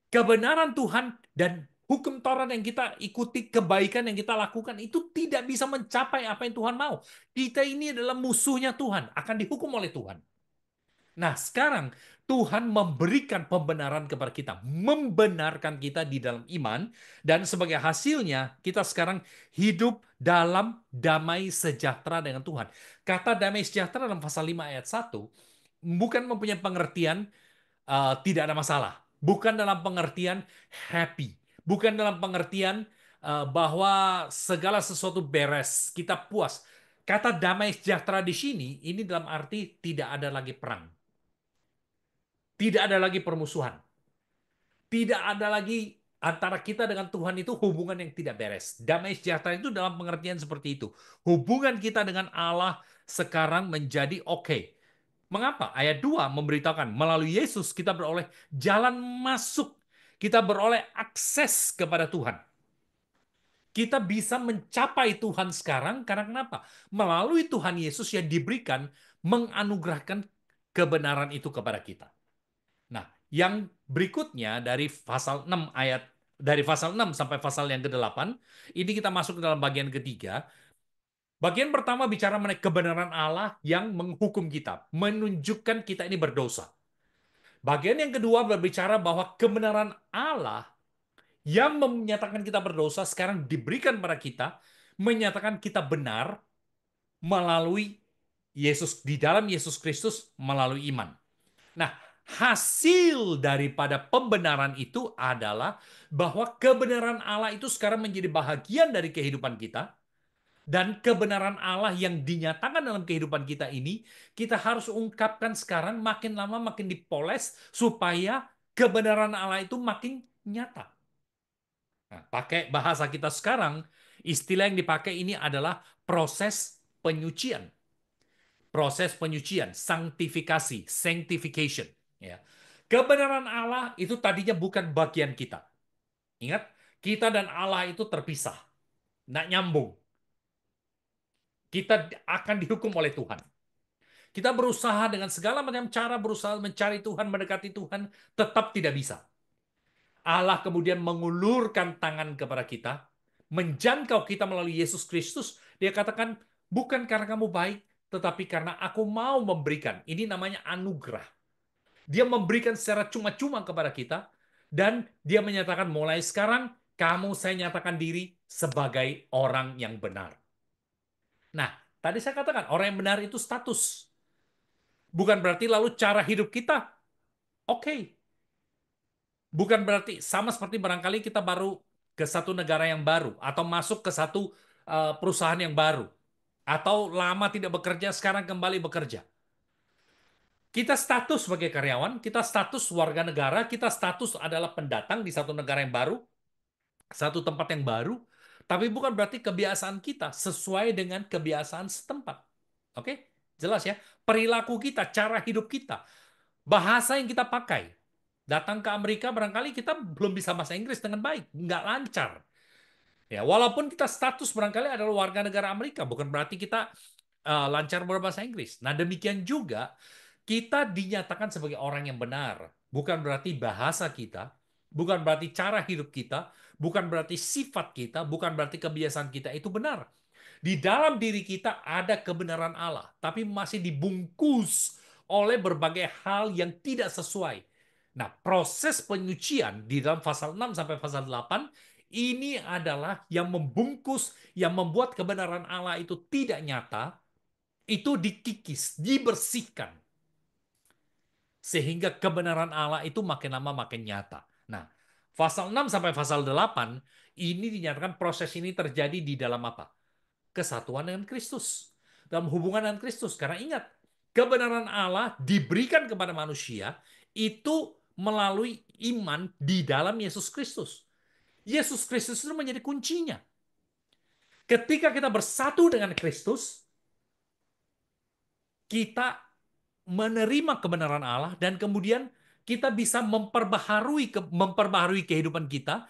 Kebenaran Tuhan dan hukum Taurat yang kita ikuti, kebaikan yang kita lakukan, itu tidak bisa mencapai apa yang Tuhan mau. Kita ini adalah musuhnya Tuhan, akan dihukum oleh Tuhan. Nah, sekarang Tuhan memberikan pembenaran kepada kita, membenarkan kita di dalam iman, dan sebagai hasilnya kita sekarang hidup dalam damai sejahtera dengan Tuhan. Kata damai sejahtera dalam pasal 5 ayat 1 bukan mempunyai pengertian tidak ada masalah, bukan dalam pengertian happy, bukan dalam pengertian bahwa segala sesuatu beres, kita puas. Kata damai sejahtera di sini, ini dalam arti tidak ada lagi perang. Tidak ada lagi permusuhan. Tidak ada lagi antara kita dengan Tuhan itu hubungan yang tidak beres. Damai sejahtera itu dalam pengertian seperti itu. Hubungan kita dengan Allah sekarang menjadi oke. Mengapa? Ayat 2 memberitakan melalui Yesus kita beroleh jalan masuk. Kita beroleh akses kepada Tuhan. Kita bisa mencapai Tuhan sekarang karena kenapa? Melalui Tuhan Yesus yang diberikan menganugerahkan kebenaran itu kepada kita. Nah, yang berikutnya dari pasal 6 sampai pasal yang ke-8, ini kita masuk ke dalam bagian ketiga. Bagian pertama bicara mengenai kebenaran Allah yang menghukum kita, menunjukkan kita ini berdosa. Bagian yang kedua berbicara bahwa kebenaran Allah yang menyatakan kita berdosa sekarang diberikan pada kita, menyatakan kita benar melalui Yesus, di dalam Yesus Kristus melalui iman. Nah, hasil daripada pembenaran itu adalah bahwa kebenaran Allah itu sekarang menjadi bahagian dari kehidupan kita, dan kebenaran Allah yang dinyatakan dalam kehidupan kita ini, kita harus ungkapkan sekarang makin lama makin dipoles supaya kebenaran Allah itu makin nyata. Nah, pakai bahasa kita sekarang, istilah yang dipakai ini adalah proses penyucian. Proses penyucian, sanctifikasi, sanctification. Ya. Kebenaran Allah itu tadinya bukan bagian kita. Ingat, kita dan Allah itu terpisah. Nggak nyambung. Kita akan dihukum oleh Tuhan. Kita berusaha dengan segala macam cara berusaha mencari Tuhan, mendekati Tuhan, tetap tidak bisa. Allah kemudian mengulurkan tangan kepada kita, menjangkau kita melalui Yesus Kristus. Dia katakan, bukan karena kamu baik, tetapi karena aku mau memberikan. Ini namanya anugerah. Dia memberikan secara cuma-cuma kepada kita, dan dia menyatakan mulai sekarang, kamu saya nyatakan diri sebagai orang yang benar. Nah, tadi saya katakan, orang yang benar itu status. Bukan berarti lalu cara hidup kita oke. Bukan berarti sama seperti barangkali kita baru ke satu negara yang baru atau masuk ke satu perusahaan yang baru atau lama tidak bekerja sekarang kembali bekerja. Kita status sebagai karyawan, kita status warga negara, kita status adalah pendatang di satu negara yang baru, satu tempat yang baru, tapi bukan berarti kebiasaan kita sesuai dengan kebiasaan setempat. Oke? Jelas ya? Perilaku kita, cara hidup kita, bahasa yang kita pakai. Datang ke Amerika barangkali kita belum bisa bahasa Inggris dengan baik, nggak lancar. Ya, walaupun kita status barangkali adalah warga negara Amerika, bukan berarti kita lancar berbahasa Inggris. Nah, demikian juga kita dinyatakan sebagai orang yang benar. Bukan berarti bahasa kita, bukan berarti cara hidup kita, bukan berarti sifat kita, bukan berarti kebiasaan kita itu benar. Di dalam diri kita ada kebenaran Allah, tapi masih dibungkus oleh berbagai hal yang tidak sesuai. Nah, proses penyucian di dalam pasal 6 sampai pasal 8 ini adalah yang membungkus, yang membuat kebenaran Allah itu tidak nyata, itu dikikis, dibersihkan. Sehingga kebenaran Allah itu makin lama makin nyata. Nah, pasal 6 sampai pasal 8 ini dinyatakan proses ini terjadi di dalam apa? Kesatuan dengan Kristus. Dalam hubungan dengan Kristus. Karena ingat, kebenaran Allah diberikan kepada manusia itu melalui iman di dalam Yesus Kristus. Yesus Kristus itu menjadi kuncinya. Ketika kita bersatu dengan Kristus, kita menerima kebenaran Allah dan kemudian kita bisa memperbaharui kehidupan kita,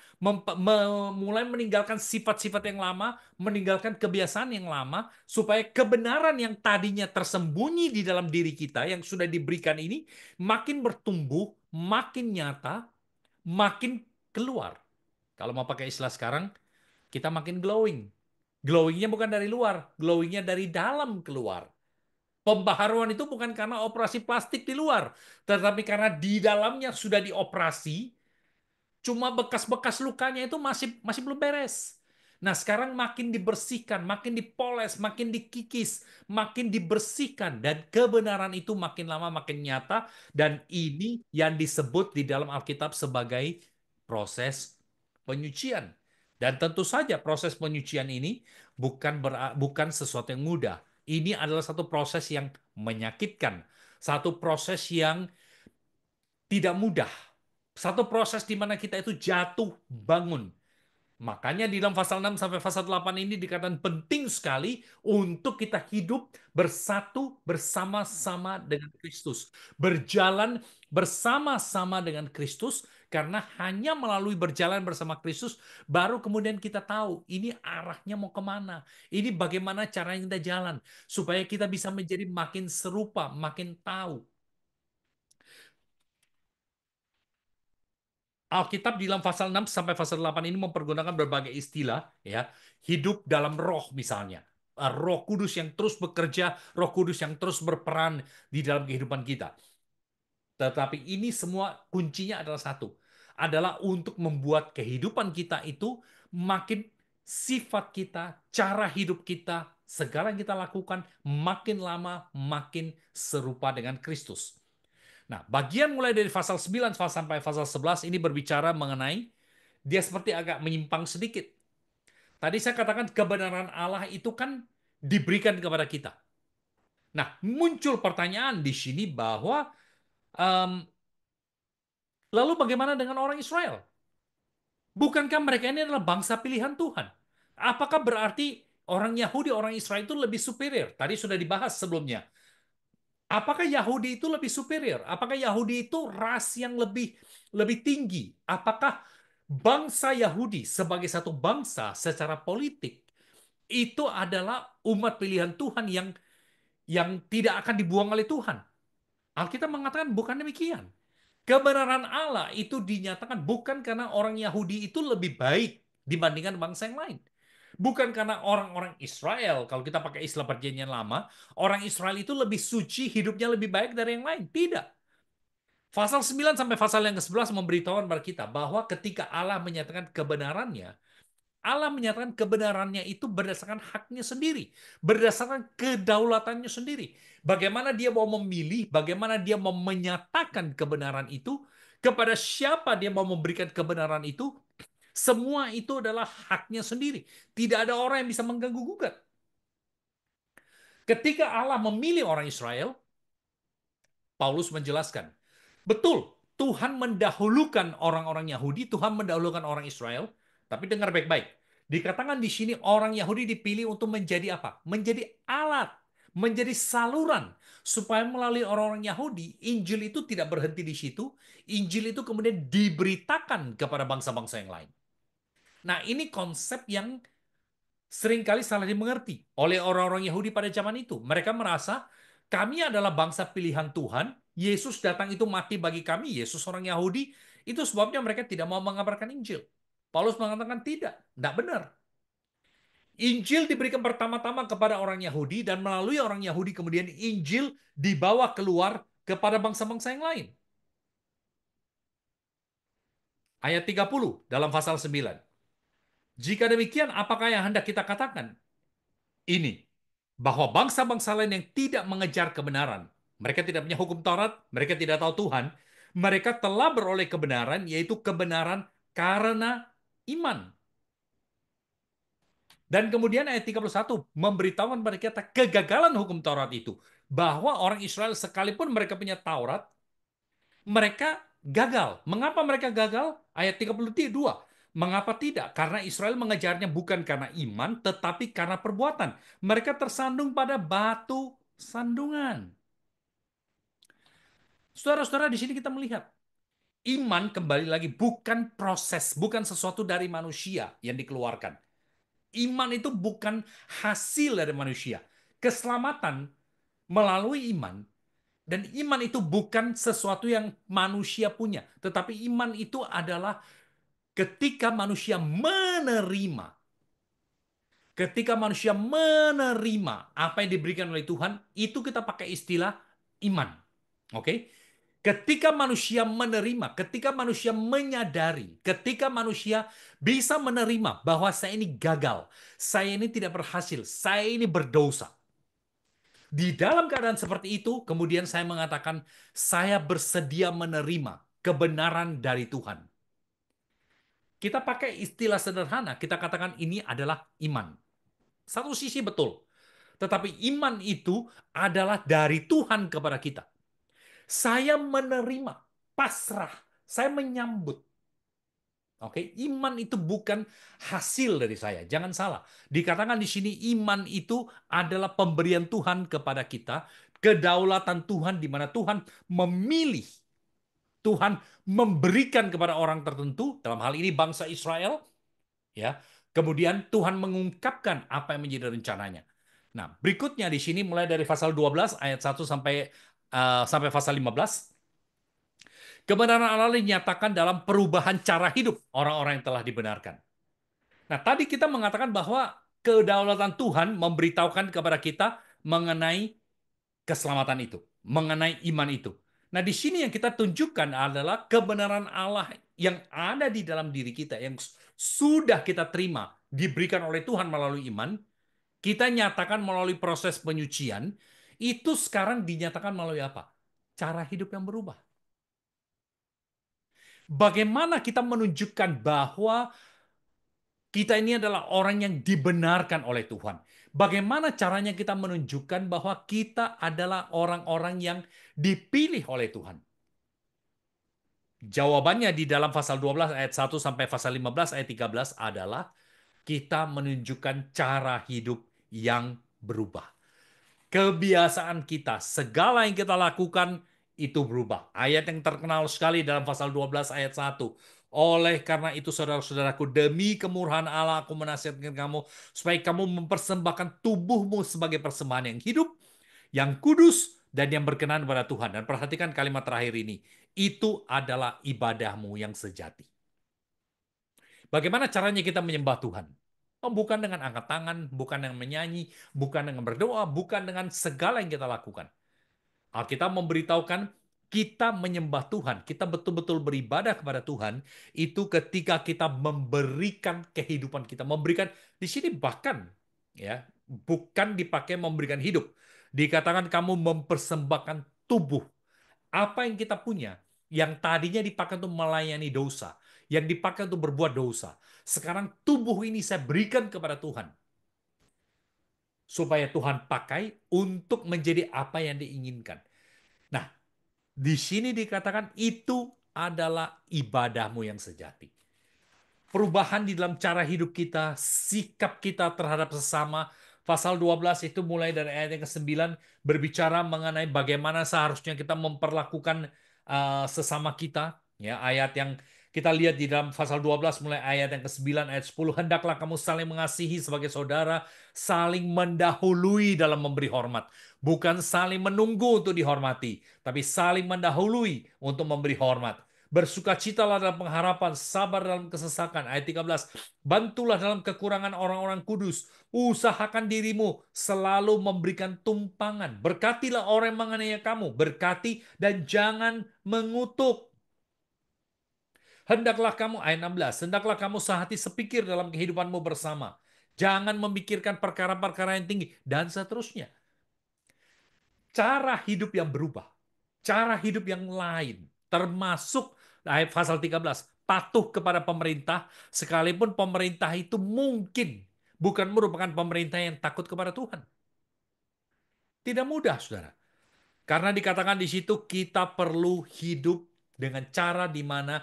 mulai meninggalkan sifat-sifat yang lama, meninggalkan kebiasaan yang lama, supaya kebenaran yang tadinya tersembunyi di dalam diri kita yang sudah diberikan ini makin bertumbuh, makin nyata, makin keluar. Kalau mau pakai istilah sekarang, kita makin glowing. Glowingnya bukan dari luar, glowingnya dari dalam keluar. Pembaharuan itu bukan karena operasi plastik di luar, tetapi karena di dalamnya sudah dioperasi, cuma bekas-bekas lukanya itu masih masih belum beres. Nah, sekarang makin dibersihkan, makin dipoles, makin dikikis, makin dibersihkan dan kebenaran itu makin lama makin nyata dan ini yang disebut di dalam Alkitab sebagai proses penyucian. Dan tentu saja proses penyucian ini bukan sesuatu yang mudah. Ini adalah satu proses yang menyakitkan, satu proses yang tidak mudah. Satu proses di mana kita itu jatuh bangun. Makanya di dalam pasal 6 sampai pasal 8 ini dikatakan penting sekali untuk kita hidup bersatu bersama-sama dengan Kristus. Berjalan bersama-sama dengan Kristus karena hanya melalui berjalan bersama Kristus baru kemudian kita tahu ini arahnya mau kemana. Ini bagaimana caranya kita jalan supaya kita bisa menjadi makin serupa, makin tahu. Alkitab di dalam pasal 6 sampai pasal 8 ini mempergunakan berbagai istilah, ya. Hidup dalam roh misalnya. Roh Kudus yang terus bekerja, Roh Kudus yang terus berperan di dalam kehidupan kita. Tetapi ini semua kuncinya adalah satu, adalah untuk membuat kehidupan kita itu makin sifat kita, cara hidup kita, segala yang kita lakukan makin lama makin serupa dengan Kristus. Nah, bagian mulai dari pasal 9 sampai pasal 11 ini berbicara mengenai dia seperti agak menyimpang sedikit. Tadi saya katakan kebenaran Allah itu kan diberikan kepada kita. Nah, muncul pertanyaan di sini bahwa em, lalu bagaimana dengan orang Israel? Bukankah mereka ini adalah bangsa pilihan Tuhan? Apakah berarti orang Yahudi, orang Israel itu lebih superior? Tadi sudah dibahas sebelumnya. Apakah Yahudi itu lebih superior? Apakah Yahudi itu ras yang lebih lebih tinggi? Apakah bangsa Yahudi sebagai satu bangsa secara politik itu adalah umat pilihan Tuhan yang tidak akan dibuang oleh Tuhan? Alkitab mengatakan bukan demikian. Kebenaran Allah itu dinyatakan bukan karena orang Yahudi itu lebih baik dibandingkan bangsa yang lain. Bukan karena orang-orang Israel, kalau kita pakai istilah perjanjian lama, orang Israel itu lebih suci, hidupnya lebih baik dari yang lain. Tidak. Pasal 9 sampai pasal yang ke-11 memberitahukan kepada kita bahwa ketika Allah menyatakan kebenarannya, Allah menyatakan kebenarannya itu berdasarkan haknya sendiri, berdasarkan kedaulatannya sendiri. Bagaimana dia mau memilih, bagaimana dia mau menyatakan kebenaran itu, kepada siapa dia mau memberikan kebenaran itu, semua itu adalah haknya sendiri. Tidak ada orang yang bisa mengganggu-gugat. Ketika Allah memilih orang Israel, Paulus menjelaskan, betul, Tuhan mendahulukan orang-orang Yahudi, Tuhan mendahulukan orang Israel, tapi dengar baik-baik. Dikatakan di sini orang Yahudi dipilih untuk menjadi apa? Menjadi alat, menjadi saluran supaya melalui orang-orang Yahudi, Injil itu tidak berhenti di situ, Injil itu kemudian diberitakan kepada bangsa-bangsa yang lain. Nah, ini konsep yang seringkali salah dimengerti oleh orang-orang Yahudi pada zaman itu. Mereka merasa kami adalah bangsa pilihan Tuhan, Yesus datang itu mati bagi kami, Yesus orang Yahudi, itu sebabnya mereka tidak mau mengabarkan Injil. Paulus mengatakan tidak benar. Injil diberikan pertama-tama kepada orang Yahudi dan melalui orang Yahudi kemudian Injil dibawa keluar kepada bangsa-bangsa yang lain. Ayat 30 dalam pasal 9. Jika demikian, apakah yang hendak kita katakan? Ini, bahwa bangsa-bangsa lain yang tidak mengejar kebenaran, mereka tidak punya hukum Taurat, mereka tidak tahu Tuhan, mereka telah beroleh kebenaran, yaitu kebenaran karena iman. Dan kemudian ayat 31 memberitahukan kepada kita kegagalan hukum Taurat itu. Bahwa orang Israel sekalipun mereka punya Taurat, mereka gagal. Mengapa mereka gagal? Ayat 32. Mengapa tidak? Karena Israel mengejarnya bukan karena iman, tetapi karena perbuatan. Mereka tersandung pada batu sandungan. Saudara-saudara, di sini kita melihat iman kembali lagi bukan proses, bukan sesuatu dari manusia yang dikeluarkan. Iman itu bukan hasil dari manusia. Keselamatan melalui iman. Dan iman itu bukan sesuatu yang manusia punya. Tetapi iman itu adalah Ketika manusia menerima, ketika manusia menerima apa yang diberikan oleh Tuhan, itu kita pakai istilah iman. Oke? Ketika manusia menerima, ketika manusia menyadari, ketika manusia bisa menerima bahwa saya ini gagal, saya ini tidak berhasil, saya ini berdosa. Di dalam keadaan seperti itu, kemudian saya mengatakan, saya bersedia menerima kebenaran dari Tuhan. Kita pakai istilah sederhana, kita katakan ini adalah iman. Satu sisi betul, tetapi iman itu adalah dari Tuhan kepada kita. Saya menerima, pasrah, saya menyambut. Oke, iman itu bukan hasil dari saya. Jangan salah. Dikatakan di sini iman itu adalah pemberian Tuhan kepada kita, kedaulatan Tuhan di mana Tuhan memilih, Tuhan memberikan kepada orang tertentu, dalam hal ini bangsa Israel, ya. Kemudian Tuhan mengungkapkan apa yang menjadi rencananya. Nah, berikutnya di sini mulai dari pasal 12 ayat 1 sampai pasal 15. Kebenaran Allah dinyatakan dalam perubahan cara hidup orang-orang yang telah dibenarkan. Nah, tadi kita mengatakan bahwa kedaulatan Tuhan memberitahukan kepada kita mengenai keselamatan itu, mengenai iman itu. Nah, di sini yang kita tunjukkan adalah kebenaran Allah yang ada di dalam diri kita, yang sudah kita terima, diberikan oleh Tuhan melalui iman, kita nyatakan melalui proses penyucian, itu sekarang dinyatakan melalui apa? Cara hidup yang berubah. Bagaimana kita menunjukkan bahwa kita ini adalah orang yang dibenarkan oleh Tuhan? Bagaimana caranya kita menunjukkan bahwa kita adalah orang-orang yang dipilih oleh Tuhan? Jawabannya di dalam pasal 12 ayat 1 sampai pasal 15 ayat 13 adalah kita menunjukkan cara hidup yang berubah. Kebiasaan kita, segala yang kita lakukan itu berubah. Ayat yang terkenal sekali dalam pasal 12 ayat 1. Oleh karena itu saudara-saudaraku, demi kemurahan Allah aku menasihatkan kamu supaya kamu mempersembahkan tubuhmu sebagai persembahan yang hidup, yang kudus, dan yang berkenan kepada Tuhan. Dan perhatikan kalimat terakhir ini. Itu adalah ibadahmu yang sejati. Bagaimana caranya kita menyembah Tuhan? Oh, bukan dengan angkat tangan, bukan dengan menyanyi, bukan dengan berdoa, bukan dengan segala yang kita lakukan. Alkitab memberitahukan kita menyembah Tuhan, kita betul-betul beribadah kepada Tuhan, itu ketika kita memberikan kehidupan kita, memberikan di sini bahkan ya, bukan dipakai memberikan hidup. Dikatakan kamu mempersembahkan tubuh. Apa yang kita punya, yang tadinya dipakai untuk melayani dosa, yang dipakai untuk berbuat dosa. Sekarang tubuh ini saya berikan kepada Tuhan. Supaya Tuhan pakai untuk menjadi apa yang diinginkan. Nah, di sini dikatakan itu adalah ibadahmu yang sejati. Perubahan di dalam cara hidup kita, sikap kita terhadap sesama. Pasal 12 itu mulai dari ayat yang ke-9 berbicara mengenai bagaimana seharusnya kita memperlakukan sesama kita. Ya, ayat yang kita lihat di dalam pasal 12 mulai ayat yang ke-9 ayat 10, hendaklah kamu saling mengasihi sebagai saudara, saling mendahului dalam memberi hormat, bukan saling menunggu untuk dihormati, tapi saling mendahului untuk memberi hormat. Bersukacitalah dalam pengharapan, sabar dalam kesesakan. Ayat 13. Bantulah dalam kekurangan orang-orang kudus. Usahakan dirimu selalu memberikan tumpangan. Berkatilah orang yang menganiaya kamu. Berkati dan jangan mengutuk. Hendaklah kamu, ayat 16. Hendaklah kamu sehati sepikir dalam kehidupanmu bersama. Jangan memikirkan perkara-perkara yang tinggi. Dan seterusnya. Cara hidup yang berubah. Cara hidup yang lain. Termasuk ayat pasal 13. Patuh kepada pemerintah, sekalipun pemerintah itu mungkin bukan merupakan pemerintah yang takut kepada Tuhan. Tidak mudah, saudara. Karena dikatakan di situ kita perlu hidup dengan cara di mana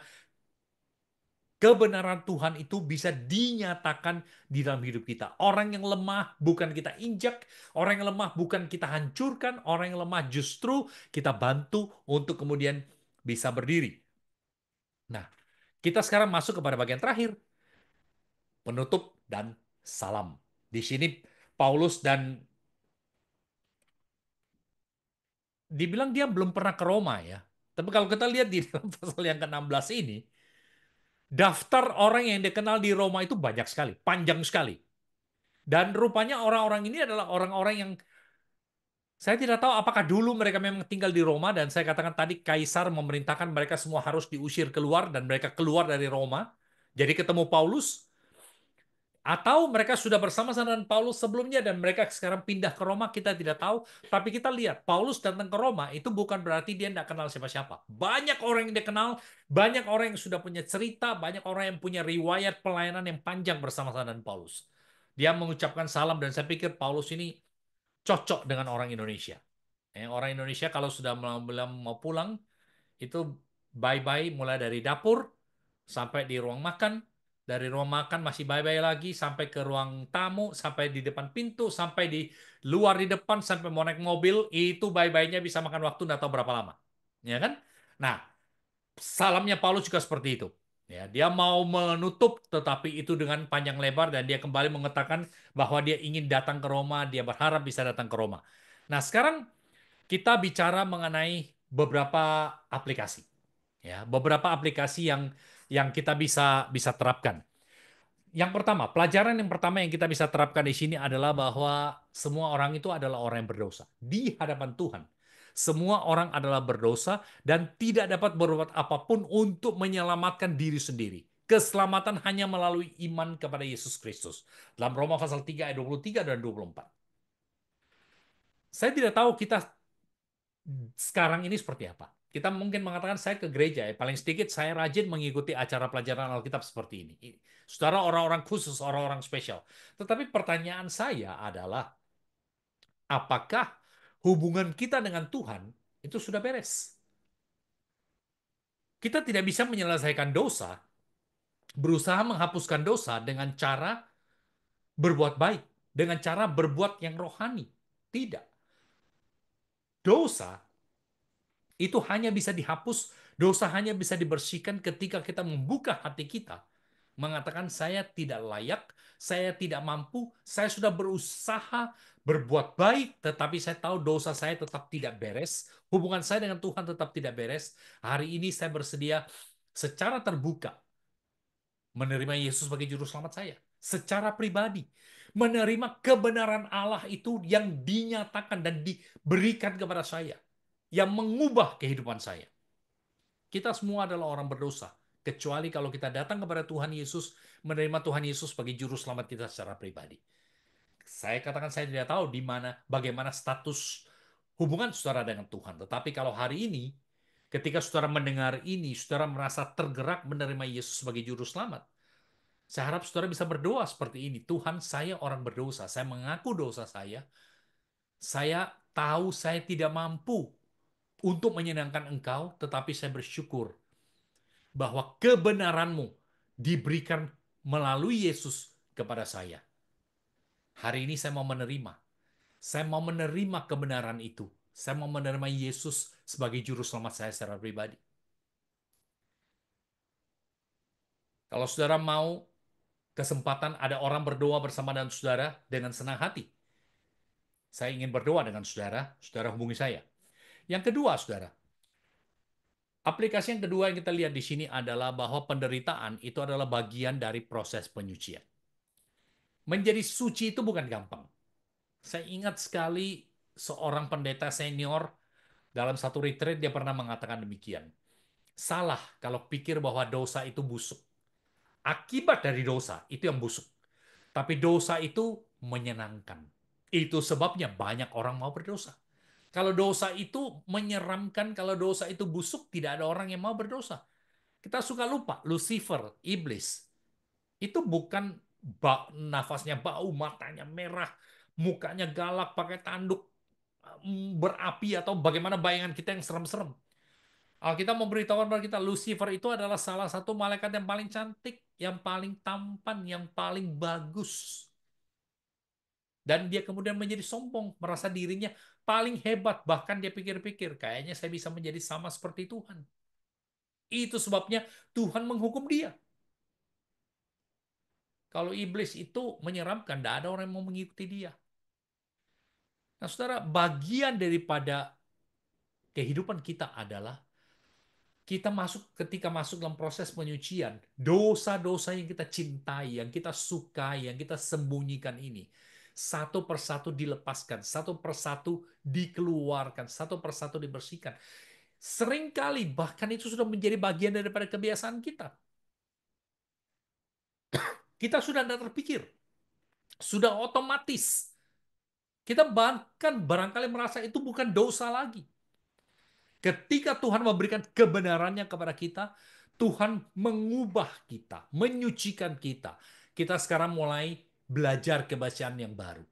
kebenaran Tuhan itu bisa dinyatakan di dalam hidup kita. Orang yang lemah bukan kita injak, orang yang lemah bukan kita hancurkan, orang yang lemah justru kita bantu untuk kemudian bisa berdiri. Nah, kita sekarang masuk kepada bagian terakhir, penutup dan salam. Di sini Paulus dan dibilang dia belum pernah ke Roma ya. Tapi kalau kita lihat di dalam pasal yang ke-16 ini, Daftar orang yang dikenal di Roma itu banyak sekali, panjang sekali. Dan rupanya orang-orang ini adalah orang-orang yang saya tidak tahu apakah dulu mereka memang tinggal di Roma, dan saya katakan tadi kaisar memerintahkan mereka semua harus diusir keluar dan mereka keluar dari Roma. Jadi ketemu Paulus, atau mereka sudah bersama-sama dengan Paulus sebelumnya dan mereka sekarang pindah ke Roma, kita tidak tahu. Tapi kita lihat, Paulus datang ke Roma, itu bukan berarti dia tidak kenal siapa-siapa. Banyak orang yang dia kenal, banyak orang yang sudah punya cerita, banyak orang yang punya riwayat pelayanan yang panjang bersama-sama dengan Paulus. Dia mengucapkan salam, dan saya pikir Paulus ini cocok dengan orang Indonesia. Orang Indonesia kalau sudah mau pulang, itu bye-bye mulai dari dapur sampai di ruang makan, dari ruang makan masih bye-bye lagi sampai ke ruang tamu, sampai di depan pintu, sampai di luar di depan, sampai mau naik mobil, itu bye-bye-nya bisa makan waktu nggak tahu berapa lama. Ya kan? Nah, salamnya Paulus juga seperti itu. Ya, dia mau menutup tetapi itu dengan panjang lebar, dan dia kembali mengatakan bahwa dia ingin datang ke Roma, dia berharap bisa datang ke Roma. Nah, sekarang kita bicara mengenai beberapa aplikasi. Ya, beberapa aplikasi yang kita bisa bisa terapkan. Yang pertama, pelajaran yang pertama yang kita bisa terapkan di sini adalah bahwa semua orang itu adalah orang yang berdosa di hadapan Tuhan. Semua orang adalah berdosa dan tidak dapat berbuat apapun untuk menyelamatkan diri sendiri. Keselamatan hanya melalui iman kepada Yesus Kristus. Dalam Roma pasal 3 ayat 23 dan 24. Saya tidak tahu kita sekarang ini seperti apa. Kita mungkin mengatakan saya ke gereja, ya. Paling sedikit saya rajin mengikuti acara pelajaran Alkitab seperti ini. Saudara, orang-orang khusus, orang-orang spesial. Tetapi pertanyaan saya adalah, apakah hubungan kita dengan Tuhan itu sudah beres? Kita tidak bisa menyelesaikan dosa, berusaha menghapuskan dosa dengan cara berbuat baik, dengan cara berbuat yang rohani. Tidak. Dosa itu hanya bisa dihapus, dosa hanya bisa dibersihkan ketika kita membuka hati kita, mengatakan saya tidak layak, saya tidak mampu, saya sudah berusaha berbuat baik, tetapi saya tahu dosa saya tetap tidak beres, hubungan saya dengan Tuhan tetap tidak beres. Hari ini saya bersedia secara terbuka menerima Yesus sebagai juru selamat saya, secara pribadi. Menerima kebenaran Allah itu yang dinyatakan dan diberikan kepada saya, yang mengubah kehidupan saya. Kita semua adalah orang berdosa, kecuali kalau kita datang kepada Tuhan Yesus, menerima Tuhan Yesus sebagai juru selamat kita secara pribadi. Saya katakan saya tidak tahu di mana, bagaimana status hubungan saudara dengan Tuhan. Tetapi kalau hari ini, ketika saudara mendengar ini, saudara merasa tergerak menerima Yesus sebagai juru selamat, saya harap saudara bisa berdoa seperti ini. Tuhan, saya orang berdosa. Saya mengaku dosa saya. Saya tahu saya tidak mampu untuk menyenangkan Engkau, tetapi saya bersyukur bahwa kebenaran-Mu diberikan melalui Yesus kepada saya. Hari ini saya mau menerima. Saya mau menerima kebenaran itu. Saya mau menerima Yesus sebagai juru selamat saya secara pribadi. Kalau saudara mau kesempatan ada orang berdoa bersama dengan saudara dengan senang hati, saya ingin berdoa dengan saudara, saudara hubungi saya. Yang kedua, saudara, aplikasi yang kedua yang kita lihat di sini adalah bahwa penderitaan itu adalah bagian dari proses penyucian. Menjadi suci itu bukan gampang. Saya ingat sekali seorang pendeta senior dalam satu retreat dia pernah mengatakan demikian. Salah kalau pikir bahwa dosa itu busuk. Akibat dari dosa itu yang busuk. Tapi dosa itu menyenangkan. Itu sebabnya banyak orang mau berdosa. Kalau dosa itu menyeramkan, kalau dosa itu busuk, tidak ada orang yang mau berdosa. Kita suka lupa, Lucifer, iblis, itu bukan nafasnya bau, matanya merah, mukanya galak, pakai tanduk berapi, atau bagaimana bayangan kita yang serem-serem. Alkitab memberitahukan kepada kita, Lucifer itu adalah salah satu malaikat yang paling cantik, yang paling tampan, yang paling bagus. Dan dia kemudian menjadi sombong, merasa dirinya paling hebat. Bahkan dia pikir-pikir, kayaknya saya bisa menjadi sama seperti Tuhan. Itu sebabnya Tuhan menghukum dia. Kalau iblis itu menyeramkan, tidak ada orang yang mau mengikuti dia. Nah, saudara, bagian daripada kehidupan kita adalah Ketika masuk dalam proses penyucian, dosa-dosa yang kita cintai, yang kita sukai, yang kita sembunyikan ini, satu persatu dilepaskan, satu persatu dikeluarkan, satu persatu dibersihkan. Seringkali bahkan itu sudah menjadi bagian daripada kebiasaan kita. Kita sudah tidak terpikir, sudah otomatis. Kita bahkan barangkali merasa itu bukan dosa lagi. Ketika Tuhan memberikan kebenarannya kepada kita, Tuhan mengubah kita, menyucikan kita. Kita sekarang mulai belajar kebahagiaan yang baru.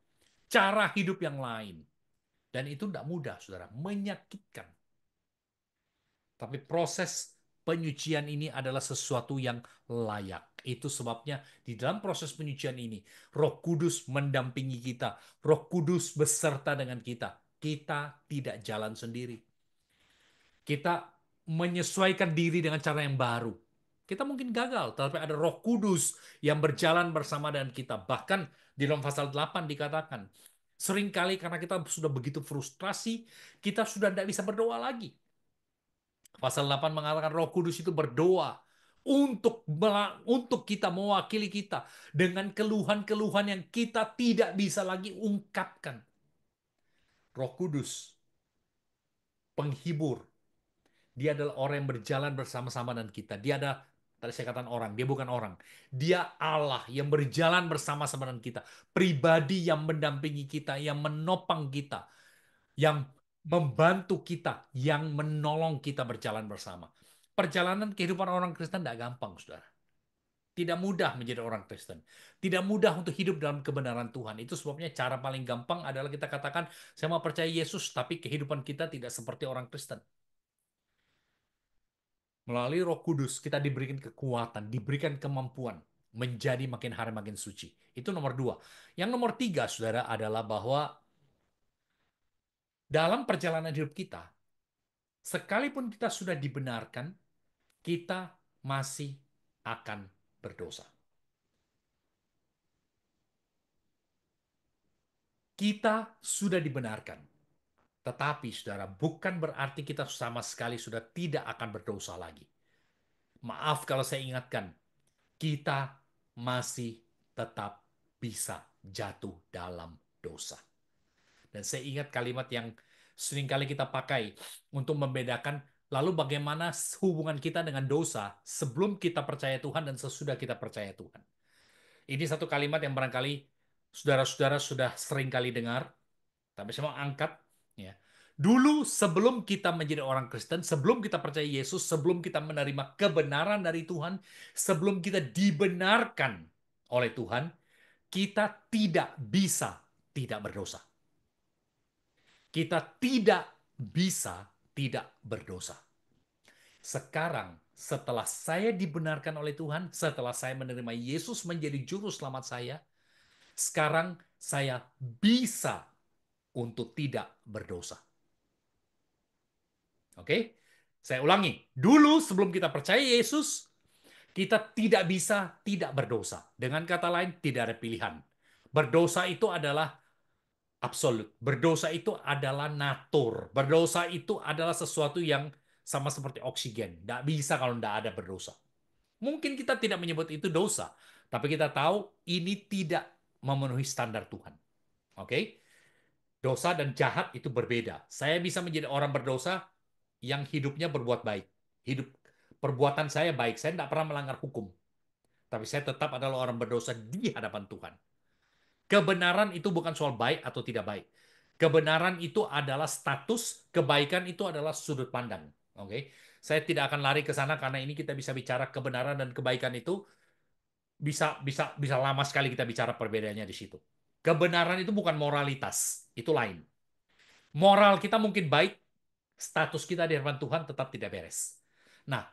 Cara hidup yang lain. Dan itu tidak mudah, saudara. Menyakitkan. Tapi proses penyucian ini adalah sesuatu yang layak. Itu sebabnya di dalam proses penyucian ini, Roh Kudus mendampingi kita. Roh Kudus beserta dengan kita. Kita tidak jalan sendiri. Kita menyesuaikan diri dengan cara yang baru. Kita mungkin gagal, tapi ada Roh Kudus yang berjalan bersama dengan kita. Bahkan di dalam pasal 8 dikatakan, seringkali karena kita sudah begitu frustrasi, kita sudah tidak bisa berdoa lagi. Pasal 8 mengatakan Roh Kudus itu berdoa untuk kita, mewakili kita dengan keluhan-keluhan yang kita tidak bisa lagi ungkapkan. Roh Kudus, penghibur, dia adalah orang yang berjalan bersama-sama dengan kita. Dia ada, tadi saya katakan orang, dia bukan orang. Dia Allah yang berjalan bersama-sama dengan kita. Pribadi yang mendampingi kita, yang menopang kita, yang membantu kita, yang menolong kita berjalan bersama. Perjalanan kehidupan orang Kristen tidak gampang, saudara. Tidak mudah menjadi orang Kristen. Tidak mudah untuk hidup dalam kebenaran Tuhan. Itu sebabnya cara paling gampang adalah kita katakan, saya mau percaya Yesus, tapi kehidupan kita tidak seperti orang Kristen. Melalui Roh Kudus kita diberikan kekuatan, diberikan kemampuan menjadi makin hari makin suci. Itu nomor dua. Yang nomor tiga, saudara, adalah bahwa dalam perjalanan hidup kita, sekalipun kita sudah dibenarkan, kita masih akan berdosa. Kita sudah dibenarkan. Tetapi, saudara, bukan berarti kita sama sekali sudah tidak akan berdosa lagi. Maaf kalau saya ingatkan, kita masih tetap bisa jatuh dalam dosa. Dan saya ingat kalimat yang seringkali kita pakai untuk membedakan lalu bagaimana hubungan kita dengan dosa sebelum kita percaya Tuhan dan sesudah kita percaya Tuhan. Ini satu kalimat yang barangkali saudara-saudara sudah sering kali dengar, tapi saya mau angkat. Ya. Dulu sebelum kita menjadi orang Kristen, sebelum kita percaya Yesus, sebelum kita menerima kebenaran dari Tuhan, sebelum kita dibenarkan oleh Tuhan, kita tidak bisa tidak berdosa. Kita tidak bisa tidak berdosa. Sekarang, setelah saya dibenarkan oleh Tuhan, setelah saya menerima Yesus menjadi juru selamat saya, sekarang saya bisa untuk tidak berdosa. Oke? Saya ulangi. Dulu sebelum kita percaya Yesus, kita tidak bisa tidak berdosa. Dengan kata lain, tidak ada pilihan. Berdosa itu adalah absolut. Berdosa itu adalah natur. Berdosa itu adalah sesuatu yang sama seperti oksigen. Tidak bisa kalau tidak ada berdosa. Mungkin kita tidak menyebut itu dosa, tapi kita tahu ini tidak memenuhi standar Tuhan. Oke? Dosa dan jahat itu berbeda. Saya bisa menjadi orang berdosa yang hidupnya berbuat baik. Hidup perbuatan saya baik. Saya tidak pernah melanggar hukum. Tapi saya tetap adalah orang berdosa di hadapan Tuhan. Kebenaran itu bukan soal baik atau tidak baik. Kebenaran itu adalah status, kebaikan itu adalah sudut pandang. Oke, saya tidak akan lari ke sana karena ini kita bisa bicara kebenaran dan kebaikan itu bisa bisa bisa lama sekali kita bicara perbedaannya di situ. Kebenaran itu bukan moralitas, itu lain. Moral kita mungkin baik, status kita di hadapan Tuhan tetap tidak beres. Nah,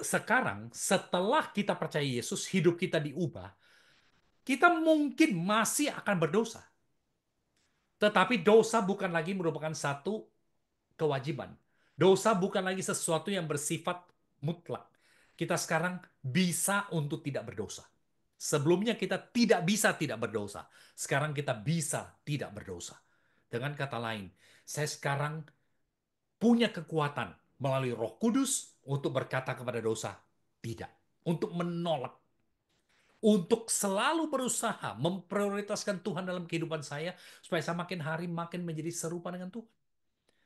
sekarang setelah kita percaya Yesus, hidup kita diubah, kita mungkin masih akan berdosa. Tetapi dosa bukan lagi merupakan satu kewajiban. Dosa bukan lagi sesuatu yang bersifat mutlak. Kita sekarang bisa untuk tidak berdosa. Sebelumnya kita tidak bisa tidak berdosa. Sekarang kita bisa tidak berdosa. Dengan kata lain, Saya sekarang punya kekuatan melalui Roh Kudus untuk berkata kepada dosa, tidak. Untuk menolak, untuk selalu berusaha memprioritaskan Tuhan dalam kehidupan saya, supaya saya makin hari makin menjadi serupa dengan Tuhan.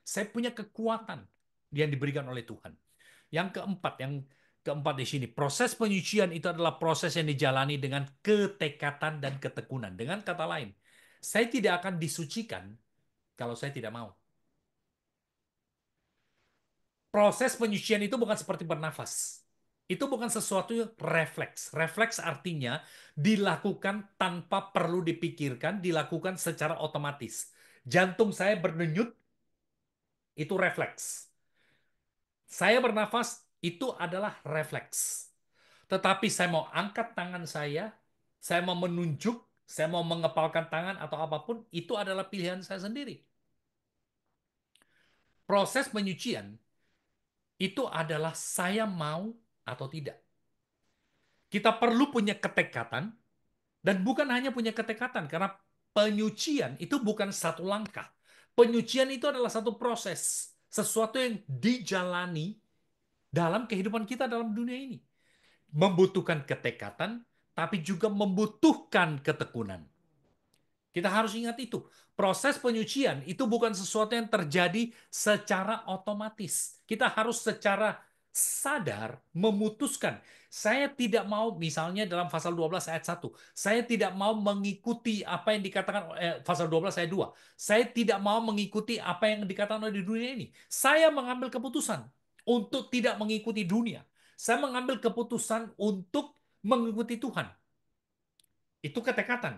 Saya punya kekuatan yang diberikan oleh Tuhan. Yang keempat di sini, proses penyucian itu adalah proses yang dijalani dengan ketekatan dan ketekunan. Dengan kata lain, saya tidak akan disucikan kalau saya tidak mau. Proses penyucian itu bukan seperti bernafas. Itu bukan sesuatu yang refleks. Refleks artinya dilakukan tanpa perlu dipikirkan, dilakukan secara otomatis. Jantung saya berdenyut, itu refleks. Saya bernafas, itu adalah refleks. Tetapi saya mau angkat tangan saya mau menunjuk, saya mau mengepalkan tangan atau apapun, itu adalah pilihan saya sendiri. Proses penyucian itu adalah saya mau atau tidak. Kita perlu punya ketekatan, dan bukan hanya punya ketekatan, karena penyucian itu bukan satu langkah. Penyucian itu adalah satu proses, sesuatu yang dijalani dalam kehidupan kita dalam dunia ini. Membutuhkan ketekatan, tapi juga membutuhkan ketekunan. Kita harus ingat itu. Proses penyucian itu bukan sesuatu yang terjadi secara otomatis. Kita harus secara sadar memutuskan. Saya tidak mau, misalnya dalam pasal 12 ayat 1, saya tidak mau mengikuti apa yang dikatakan pasal 12 ayat 2. Saya tidak mau mengikuti apa yang dikatakan oleh dunia ini. Saya mengambil keputusan untuk tidak mengikuti dunia. Saya mengambil keputusan untuk mengikuti Tuhan. Itu ketekatan.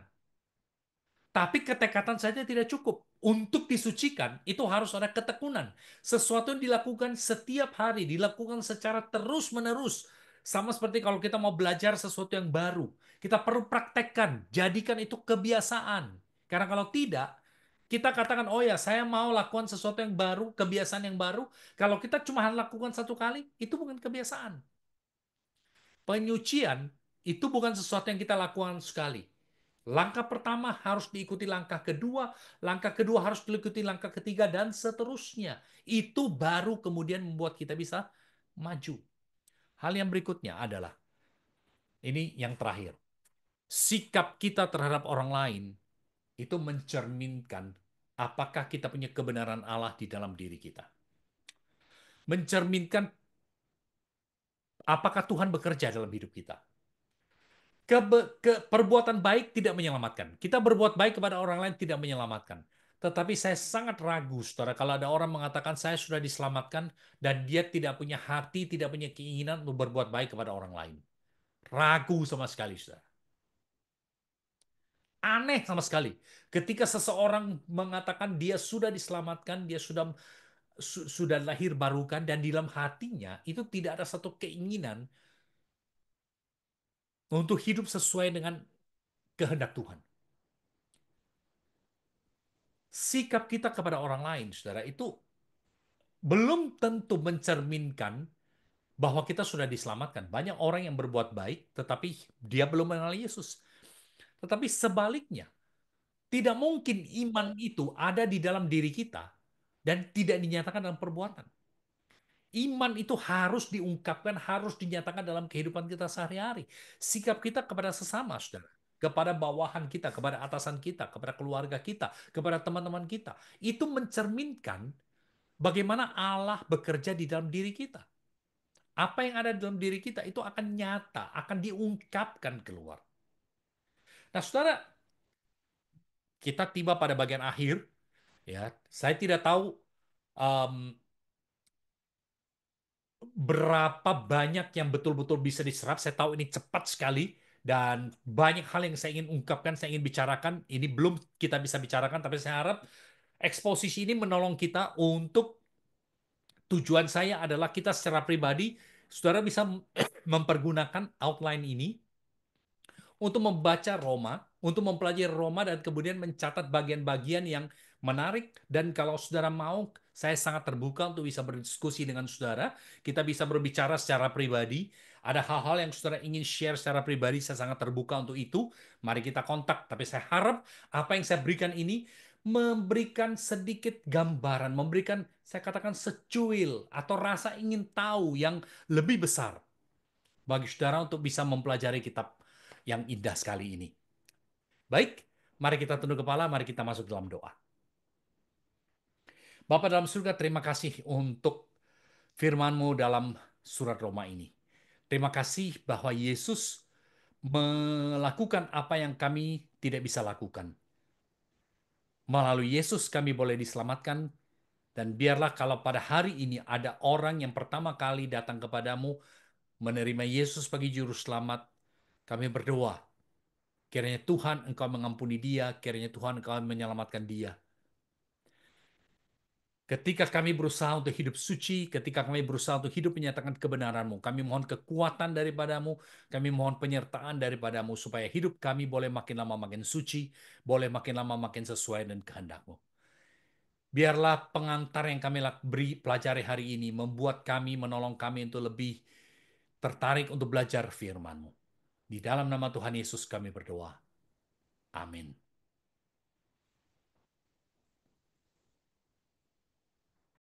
Tapi ketekatan saja tidak cukup. Untuk disucikan, itu harus ada ketekunan. Sesuatu yang dilakukan setiap hari, dilakukan secara terus-menerus. Sama seperti kalau kita mau belajar sesuatu yang baru. Kita perlu praktekkan, jadikan itu kebiasaan. Karena kalau tidak, kita katakan, oh ya, saya mau lakukan sesuatu yang baru, kebiasaan yang baru. Kalau kita cuma lakukan satu kali, itu bukan kebiasaan. Penyucian itu bukan sesuatu yang kita lakukan sekali. Langkah pertama harus diikuti langkah kedua harus diikuti langkah ketiga, dan seterusnya. Itu baru kemudian membuat kita bisa maju. Hal yang berikutnya adalah, ini yang terakhir. Sikap kita terhadap orang lain itu mencerminkan apakah kita punya kebenaran Allah di dalam diri kita. Mencerminkan apakah Tuhan bekerja dalam hidup kita. Perbuatan baik tidak menyelamatkan. Kita berbuat baik kepada orang lain tidak menyelamatkan. Tetapi saya sangat ragu, saudara, kalau ada orang mengatakan saya sudah diselamatkan dan dia tidak punya hati, tidak punya keinginan untuk berbuat baik kepada orang lain. Ragu sama sekali, saudara. Aneh sama sekali. Ketika seseorang mengatakan dia sudah diselamatkan, dia sudah lahir barukan, dan di dalam hatinya itu tidak ada satu keinginan untuk hidup sesuai dengan kehendak Tuhan. Sikap kita kepada orang lain, saudara, itu belum tentu mencerminkan bahwa kita sudah diselamatkan. Banyak orang yang berbuat baik, tetapi dia belum mengenal Yesus. Tetapi sebaliknya, tidak mungkin iman itu ada di dalam diri kita dan tidak dinyatakan dalam perbuatan. Iman itu harus diungkapkan, harus dinyatakan dalam kehidupan kita sehari-hari. Sikap kita kepada sesama, saudara. Kepada bawahan kita, kepada atasan kita, kepada keluarga kita, kepada teman-teman kita. Itu mencerminkan bagaimana Allah bekerja di dalam diri kita. Apa yang ada di dalam diri kita itu akan nyata, akan diungkapkan keluar. Nah, saudara, kita tiba pada bagian akhir. Ya, saya tidak tahu um, berapa banyak yang betul-betul bisa diserap. Saya tahu ini cepat sekali dan banyak hal yang saya ingin ungkapkan, saya ingin bicarakan. Ini belum kita bisa bicarakan, tapi saya harap eksposisi ini menolong kita untuk, tujuan saya adalah kita secara pribadi, saudara bisa mempergunakan outline ini untuk membaca Roma, untuk mempelajari Roma, dan kemudian mencatat bagian-bagian yang menarik. Dan kalau saudara mau, saya sangat terbuka untuk bisa berdiskusi dengan saudara. Kita bisa berbicara secara pribadi. Ada hal-hal yang saudara ingin share secara pribadi, saya sangat terbuka untuk itu. Mari kita kontak. Tapi saya harap apa yang saya berikan ini memberikan sedikit gambaran, memberikan saya katakan secuil atau rasa ingin tahu yang lebih besar bagi saudara untuk bisa mempelajari kitab yang indah sekali ini. Baik, mari kita tunduk kepala, mari kita masuk dalam doa. Bapa dalam surga, terima kasih untuk firman-Mu dalam surat Roma ini. Terima kasih bahwa Yesus melakukan apa yang kami tidak bisa lakukan. Melalui Yesus kami boleh diselamatkan, dan biarlah kalau pada hari ini ada orang yang pertama kali datang kepadamu menerima Yesus sebagai juru selamat, kami berdoa, kiranya Tuhan Engkau mengampuni dia, kiranya Tuhan Engkau menyelamatkan dia. Ketika kami berusaha untuk hidup suci, ketika kami berusaha untuk hidup menyatakan kebenaran-Mu, kami mohon kekuatan daripadamu, kami mohon penyertaan daripadamu, supaya hidup kami boleh makin lama makin suci, boleh makin lama makin sesuai dengan kehendak-Mu. Biarlah pengantar yang kami beri pelajari hari ini membuat kami, menolong kami untuk lebih tertarik untuk belajar firman-Mu. Di dalam nama Tuhan Yesus kami berdoa. Amin.